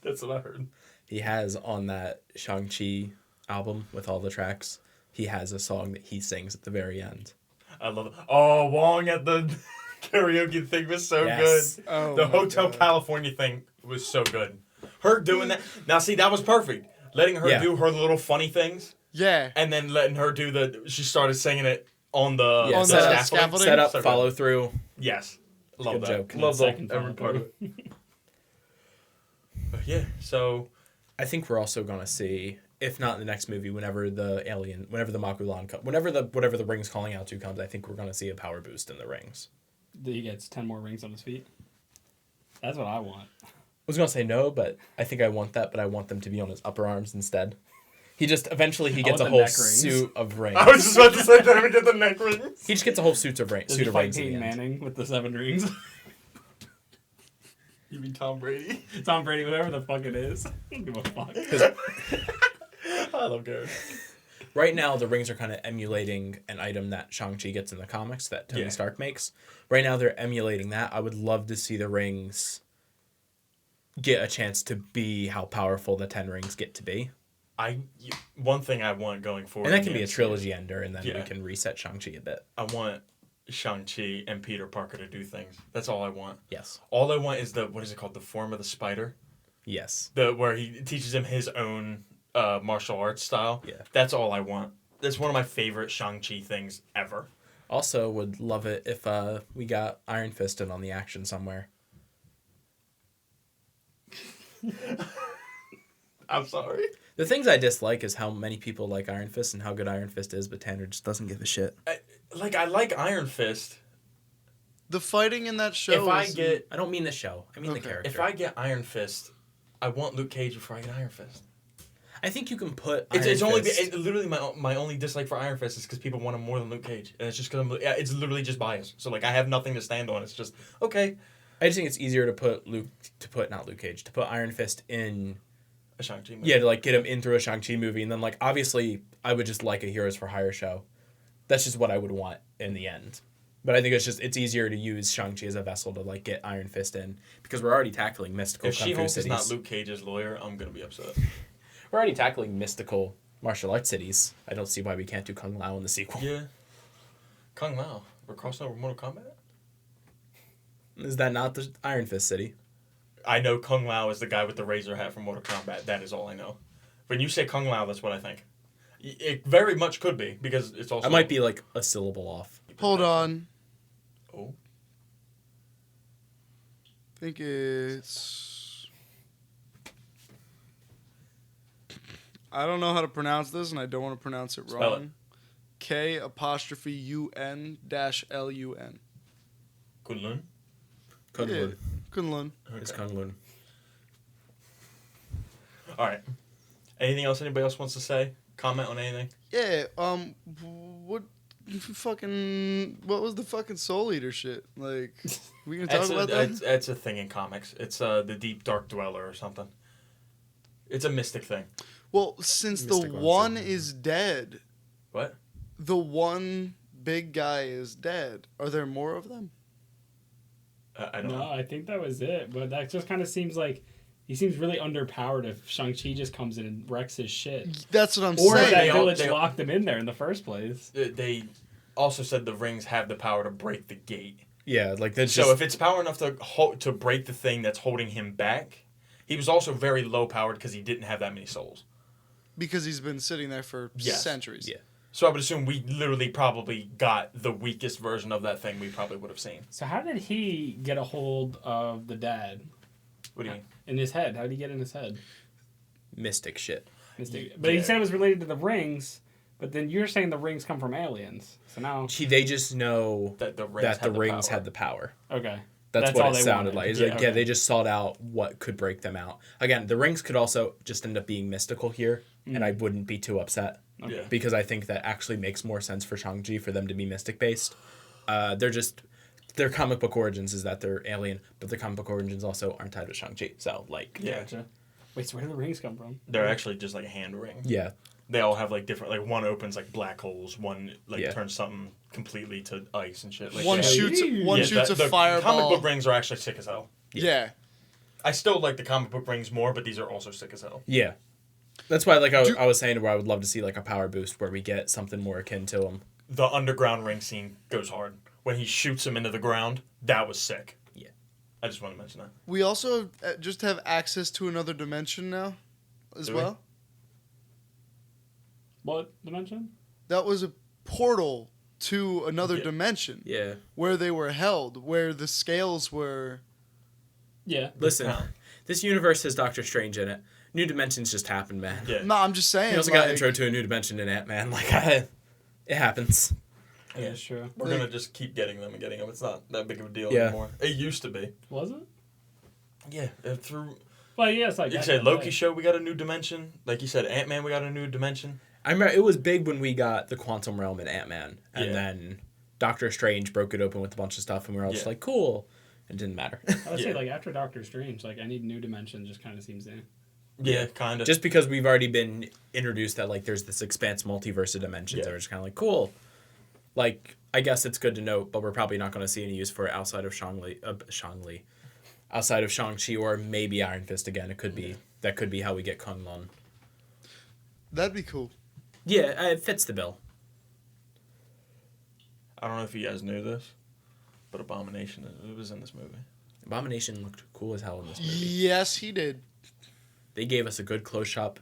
That's what I heard. He has on that Shang-Chi album with all the tracks. He has a song that he sings at the very end. I love it. Oh, Wong at the karaoke thing was so Yes. good. Oh, The my Hotel God. California thing was so good. Her doing that. Now, see, that was perfect. Letting her Yeah. do her little funny things, Yeah. and then letting her do she started singing it on the, Yeah, On set the up, scaffolding? set up, So good. follow through. Yes. Love Good that. joke. Love Second every part of it. But yeah, so I think we're also gonna see, if not in the next movie, whenever the Makulan comes, whatever the ring's calling out to comes, I think we're gonna see a power boost in the rings. He gets 10 more rings on his feet. That's what I want. I was gonna say no, but I think I want that, but I want them to be on his upper arms instead. He gets gets want a the whole neck rings. suit of rings. I was just about to say that we get the neck rings. He just gets a whole suit of Does he fight rings in the Peyton end. Manning with the 7 rings? You mean Tom Brady? Tom Brady, whatever the fuck it is. I don't give a fuck. I love Garen. Right now, the rings are kind of emulating an item that Shang-Chi gets in the comics that Tony Yeah. Stark makes. Right now, they're emulating that. I would love to see the rings get a chance to be how powerful the 10 rings get to be. One thing I want going forward, And that can in be the a MCU, trilogy ender, and then Yeah. we can reset Shang-Chi a bit. I want Shang-Chi and Peter Parker to do things. That's all I want. Yes. All I want is what is it called? The form of the spider? Yes. Where he teaches him his own martial arts style. Yeah. That's all I want. That's one of my favorite Shang-Chi things ever. Also, would love it if we got Iron Fist in on the action somewhere. I'm sorry. The things I dislike is how many people like Iron Fist and how good Iron Fist is, but Tanner just doesn't give a shit. I like Iron Fist. The fighting in that show. I don't mean the show. I mean the Okay. character. If I get Iron Fist, I want Luke Cage before I get Iron Fist. I think you can put It's only Fist. literally my only dislike for Iron Fist is because people want him more than Luke Cage, and it's just because it's literally just bias. So like I have nothing to stand on. It's just okay. I just think it's easier to put Iron Fist in. A Shang-Chi movie. Yeah, to like get him in through a Shang-Chi movie, and then like obviously I would just like a Heroes for Hire show. That's just what I would want in the end. But I think it's easier to use Shang-Chi as a vessel to like get Iron Fist in because we're already tackling mystical If kung fu She-Hulk is cities. not Luke Cage's lawyer, I'm gonna be upset. We're already tackling mystical martial arts cities. I don't see why we can't do Kung Lao in the sequel. Yeah. Kung Lao. We're crossing over Mortal Kombat? Is that not the Iron Fist city? I know Kung Lao is the guy with the razor hat from Mortal Kombat. That is all I know. When you say Kung Lao, that's what I think. It very much could be, because it's also... I might be like a syllable off. Hold on. Oh. think it's... I don't know how to pronounce this, and I don't want to pronounce it Spell wrong. K''UN-LUN. Kunlun? Kunlun. Kunlun. It's Kunlun. All right. Anything else anybody else wants to say? Comment on anything? Yeah, what was the fucking Soul Eater shit? Like, we gonna talk about that? That's a thing in comics. It's the Deep Dark Dweller or something. It's a mystic thing. Well, since the Mystic one monster. is dead, What? the one big guy is dead. Are there more of them? I don't No, know. I think that was it. But that just kind of seems like he seems really underpowered if Shang-Chi just comes in and wrecks his shit. That's what I'm Or saying. that they all- village they all- locked him in there in the first place. They also said the rings have the power to break the gate. Yeah, like that's So just... if it's power enough to break the thing that's holding him back, he was also very low powered because he didn't have that many souls. Because he's been sitting there for Yes. centuries. Yeah. So I would assume we literally probably got the weakest version of that thing we probably would have seen. So how did he get a hold of the dad What do you mean? in his head? How did he get in his head? mystic shit. But he said it was related to the rings. But then you're saying the rings come from aliens. So now, They just know That the rings had the power. okay. That's all what it they sounded wanted. like. It's Yeah, like, yeah, okay. they just sought out what could break them out. Again, the rings could also just end up being mystical here, and I wouldn't be too upset. Okay. Yeah. Because I think that actually makes more sense for Shang-Chi for them to be mystic-based. Their comic book origins is that they're alien, but their comic book origins also aren't tied with Shang-Chi. So, like, Yeah. Gotcha. Wait, so where do the rings come from? They're actually just like a hand ring. yeah. They all have like different, like one opens like black holes, one like Yeah. turns something completely to ice and shit. Like One yeah. shoots a the fireball. Comic book rings are actually sick as hell. Yeah. I still like the comic book rings more, but these are also sick as hell. Yeah. That's why, like, I was saying where I would love to see, like, a power boost where we get something more akin to him. The underground ring scene goes hard. When he shoots him into the ground, that was sick. Yeah. I just want to mention that. We also just have access to another dimension now, as Do we? well. What dimension? That was a portal to another Yeah. dimension Yeah. where they were held, where the scales were. Yeah. Listen, Yeah. this universe has Doctor Strange in it. New dimensions just happen, man. Yeah. No, I'm just saying. He also got intro to a new dimension in Ant-Man. Like, it happens. Yeah, that's true. We're going to just keep getting them and getting them. It's not that big of a deal Yeah. anymore. It used to be. Was it? Yeah. Through, Well, yeah, it's like you said Loki show, we got a new dimension. Like you said, Ant-Man, we got a new dimension. I remember it was big when we got the Quantum Realm in Ant-Man. And Yeah. then Doctor Strange broke it open with a bunch of stuff, and we were all just Yeah. like, cool. It didn't matter. I would say, Yeah. like, after Doctor Strange, like, any new dimension just kind of seems in. Yeah, kind of. Just because we've already been introduced that, like, there's this expanse multiverse of dimensions, Yeah. and we're just kind of like, cool. Like, I guess it's good to note, but we're probably not going to see any use for it outside of Shang-Li. Outside of Shang-Chi or maybe Iron Fist again. It could be. That could be how we get Kunlun. That'd be cool. Yeah, it fits the bill. I don't know if you guys knew this, but Abomination, it was in this movie. Abomination looked cool as hell in this movie. Yes, he did. They gave us a good close-up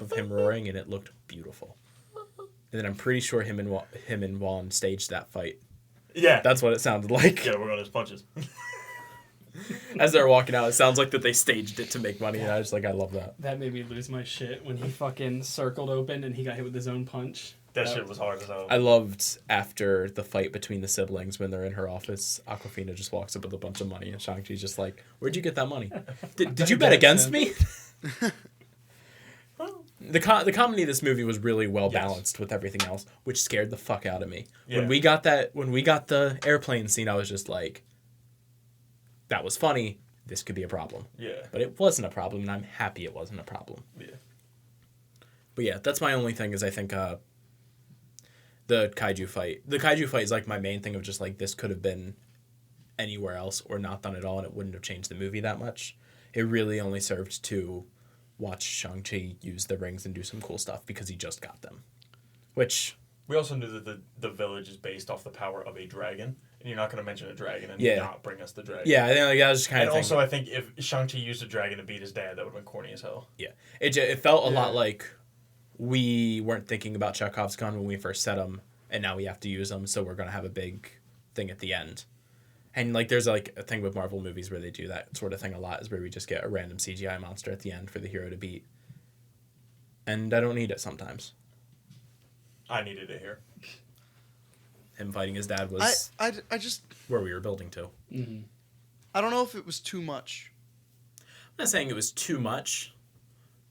of him roaring, and it looked beautiful. And then I'm pretty sure him and Juan staged that fight. Yeah. That's what it sounded like. Yeah, we're on his punches. As they're walking out, it sounds like that they staged it to make money, and I was like, I love that. That made me lose my shit when he fucking circled open and he got hit with his own punch. That shit was hard as hell. I loved after the fight between the siblings when they're in her office, Aquafina just walks up with a bunch of money, and Shang-Chi's just like, "Where'd you get that money? Did you bet against me?" The comedy of this movie was really well balanced with everything else, which scared the fuck out of me. Yeah. When we got the airplane scene, I was just like, that was funny. This could be a problem. Yeah. But it wasn't a problem, and I'm happy it wasn't a problem. Yeah. But yeah, that's my only thing is I think the Kaiju Fight. The Kaiju Fight is like my main thing of just like this could have been anywhere else or not done at all, and it wouldn't have changed the movie that much. It really only served to watch Shang-Chi use the rings and do some cool stuff because he just got them. Which... We also knew that the village is based off the power of a dragon, and you're not going to mention a dragon and Yeah. not bring us the dragon. Yeah, I think like, that was just kind And of also, I think if Shang-Chi used a dragon to beat his dad, that would have been corny as hell. Yeah. It felt a lot like we weren't thinking about Chekhov's gun when we first set him, and now we have to use them, so we're going to have a big thing at the end. And like there's like a thing with Marvel movies where they do that sort of thing a lot, is where we just get a random CGI monster at the end for the hero to beat. And I don't need it sometimes. I needed it here. Him fighting his dad was I just where we were building to. Mm-hmm. I don't know if it was too much. I'm not saying it was too much,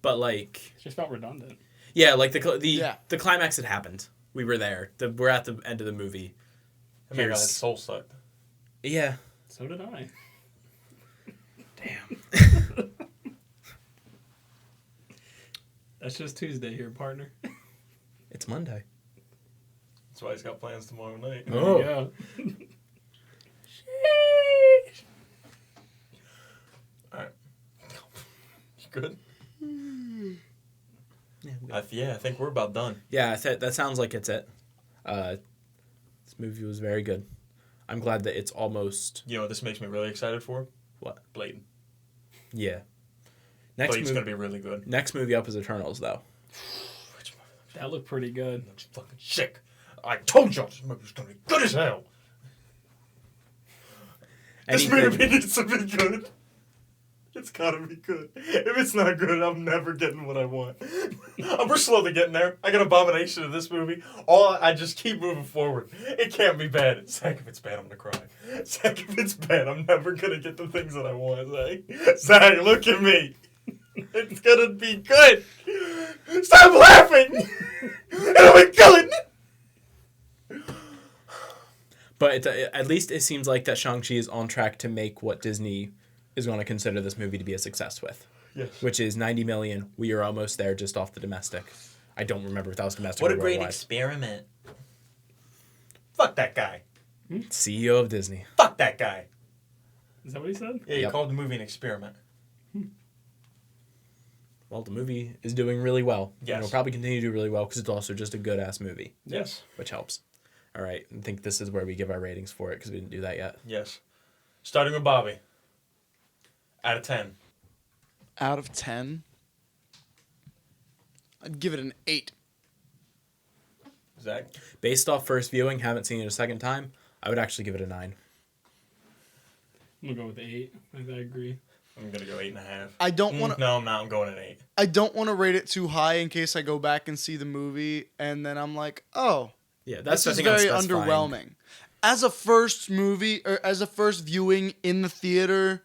but like It just felt redundant. yeah, like the climax had happened. We were there. We're at the end of the movie. Maybe I had soul sucked. Yeah. So did I. Damn. That's just Tuesday here, partner. It's Monday. That's why he's got plans tomorrow night. Oh. Yeah. Alright. You good? Yeah, I think we're about done. Yeah, that sounds like it's it. This movie was very good. I'm glad that it's almost... You know what this makes me really excited for? What? Blade. Yeah. Blade's gonna be really good. Next movie up is Eternals, though. That looked pretty good. Looks fucking sick. I told y'all this movie's gonna be good as hell. This movie needs to be good. It's gotta be good. If it's not good, I'm never getting what I want. We're slowly getting there. I got Abomination of this movie. I just keep moving forward. It can't be bad. Zach, if it's bad, I'm gonna cry. Zach, if it's bad, I'm never gonna get the things that I want, Zach. Zach, look at me. It's gonna be good. Stop laughing. It'll be good. But at least it seems like that Shang-Chi is on track to make what Disney is going to consider this movie to be a success with. Yes. Which is 90 million. We are almost there just off the domestic. I don't remember if that was domestic What or a great worldwide. experiment. Fuck that guy. CEO of Disney. Fuck that guy. Is that what he said? Yeah, he Yep. called the movie an experiment. Well, the movie is doing really well. Yes. And it'll probably continue to do really well because it's also just a good-ass movie. Yes. Which helps. All right. I think this is where we give our ratings for it because we didn't do that yet. Yes. Starting with Bobby. Out of 10. Out of 10, I'd give it an 8. Zach? Based off first viewing, haven't seen it a second time, I would actually give it a 9. I'm gonna go with 8. I agree. I'm going to go 8.5. I don't want to. No, I'm not. I'm going at 8. I don't want to rate it too high in case I go back and see the movie and then I'm like, oh, Yeah, that's this the is thing I'm very specifying. underwhelming. As a first movie or as a first viewing in the theater,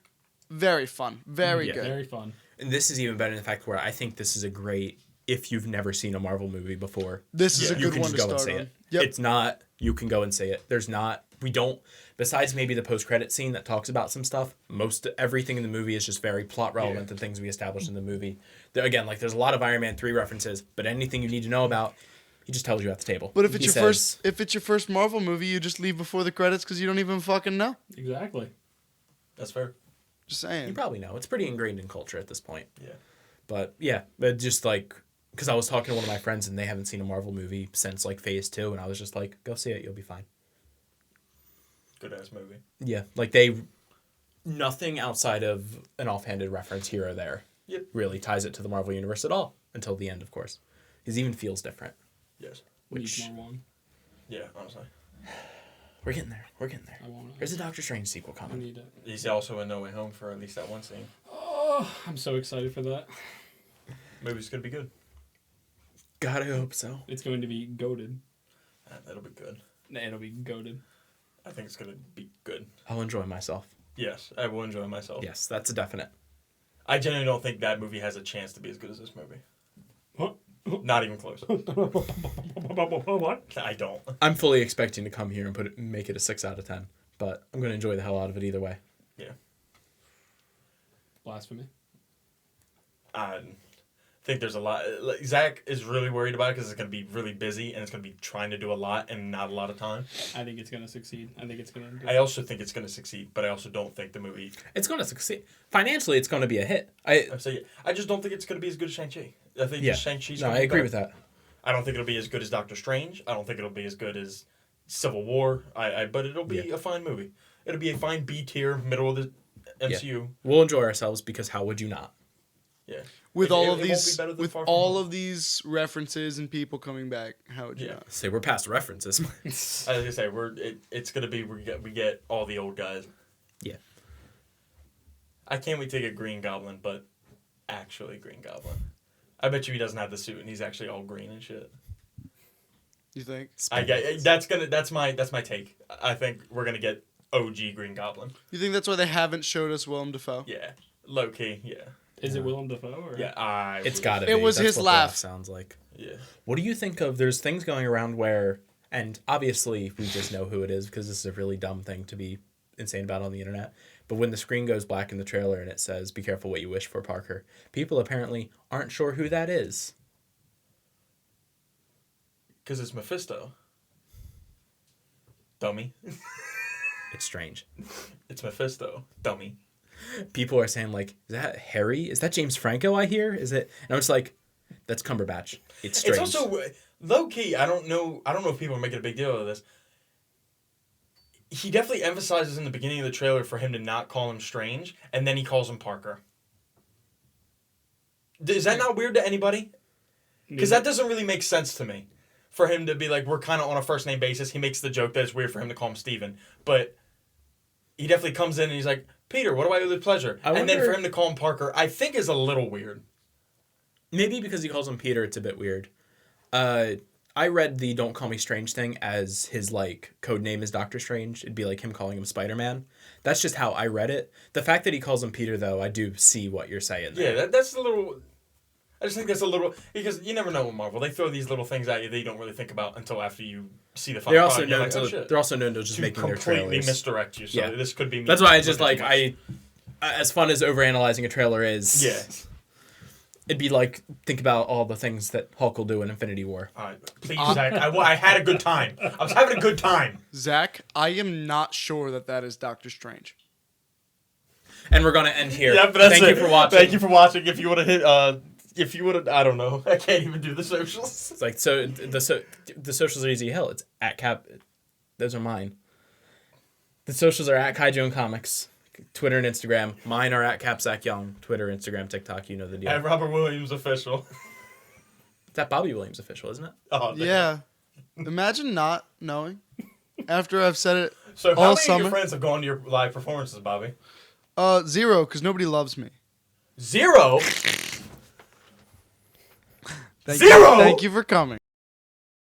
very fun, very Yeah. good. Very fun. And this is even better in the fact where I think this is a great, if you've never seen a Marvel movie before, This is a you good can one just to go and start see on. it. Yep. It's not, you can go and see it. There's not, we don't, besides maybe the post-credit scene that talks about some stuff, everything in the movie is just very plot relevant to things we established in the movie. Again, like there's a lot of Iron Man 3 references, but anything you need to know about, he just tells you at the table. But if it's He if it's your first Marvel movie, you just leave before the credits because you don't even fucking know. Exactly. That's fair. Just You saying. probably know. It's pretty ingrained in culture at this point. Yeah. But yeah, but just like, because I was talking to one of my friends and they haven't seen a Marvel movie since like Phase 2, and I was just like, go see it, you'll be fine. Good ass movie. Yeah, like nothing outside of an offhanded reference here or there Yep. really ties it to the Marvel Universe at all, until the end, of course. It even feels different. Yes. Which, Need more one. Yeah, honestly. we're getting there, we're getting there. I want There's a Doctor Strange sequel I coming. need it. He's also in No Way Home for at least that one scene. Oh, I'm so excited for that. Movie's gonna be good. God, I hope so. It's going to be goated. That'll be good. It'll be goated. I think it's gonna be good. I'll enjoy myself. Yes, I will enjoy myself. Yes, that's a definite. I genuinely don't think that movie has a chance to be as good as this movie. What? Not even close. What? I don't. I'm fully expecting to come here and make it a 6 out of 10, but I'm going to enjoy the hell out of it either way. Yeah. Blasphemy. I think there's a lot. Like, Zach is really worried about it because it's going to be really busy and it's going to be trying to do a lot and not a lot of time. I think it's going to succeed. I think it's going to. I also think it's going to succeed, but I also don't think the movie. It's going to succeed. Financially, it's going to be a hit. I just don't think it's going to be as good as Shang-Chi. I think Shang-Chi's No, gonna I be agree better. with that. I don't think it'll be as good as Doctor Strange. I don't think it'll be as good as Civil War. But it'll be a fine movie. It'll be a fine B tier, middle of the MCU. We'll enjoy ourselves because how would you not? Yeah. With It- all it- of it won't these, be better than with Far From all Home. of these references and people coming back, how would you Yeah. not? Say we're past references. As I say, it's gonna be we get all the old guys. Yeah. I can't wait to get Green Goblin, but actually Green Goblin. I bet you he doesn't have the suit and he's actually all green and shit. You think? That's my take. I think we're gonna get OG Green Goblin. You think that's why they haven't showed us Willem Dafoe? Yeah, low key. Yeah, Is it Willem Dafoe? Or? yeah. It's gotta It be. was That's his what the laugh. sounds like. Yeah. What do you think of? There's things going around where, and obviously we just know who it is because this is a really dumb thing to be insane about on the internet. But when the screen goes black in the trailer and it says, "Be careful what you wish for, Parker," people apparently aren't sure who that is. Because it's Mephisto. Dummy. It's strange. It's Mephisto. Dummy. People are saying like, "Is that Harry? Is that James Franco? I hear." Is it? And I'm just like, "That's Cumberbatch." It's strange. It's also low key. I don't know if people are making a big deal of this. He definitely emphasizes in the beginning of the trailer for him to not call him Strange, and then he calls him Parker. Is that not weird to anybody? Because that doesn't really make sense to me. For him to be like, we're kind of on a first name basis. He makes the joke that it's weird for him to call him Steven. But he definitely comes in and he's like, Peter, what do I owe with pleasure? And then for him to call him Parker, I think is a little weird. Maybe because he calls him Peter, it's a bit weird. I read the "Don't Call Me Strange" thing as his like code name is Doctor Strange. It'd be like him calling him Spider-Man. That's just how I read it. The fact that he calls him Peter, though, I do see what you're saying there. Yeah, that's a little... I just think that's a little... Because you never know with Marvel. They throw these little things at you that you don't really think about until after you see the final They're also product. You're known like, to oh, shit. they're also known to just To making their completely trailers. misdirect you. So Yeah. this could be me. That's why I just looking like too much. as fun as overanalyzing a trailer is. Yeah. It'd be like think about all the things that Hulk will do in Infinity War. All right, please, Zach. I had a good time. I was having a good time. Zach, I am not sure that is Doctor Strange. And we're gonna end here. Yeah, but that's Thank it. you for watching. Thank you for watching. If you would have hit, if you would have, I don't know. I can't even do the socials. It's like the socials are easy to hell. It's at Cap. Those are mine. The socials are at Kaiju and Comics. Twitter and Instagram. Mine are at Capsack Young. Twitter, Instagram, TikTok. You know the deal. At Robert Williams official. It's at Bobby Williams official, isn't it? Oh, Yeah. Imagine not knowing. After I've said it So how all many of summer. your friends have gone to your live performances, Bobby? 0, because nobody loves me. 0. Thank Zero? You, thank you for coming.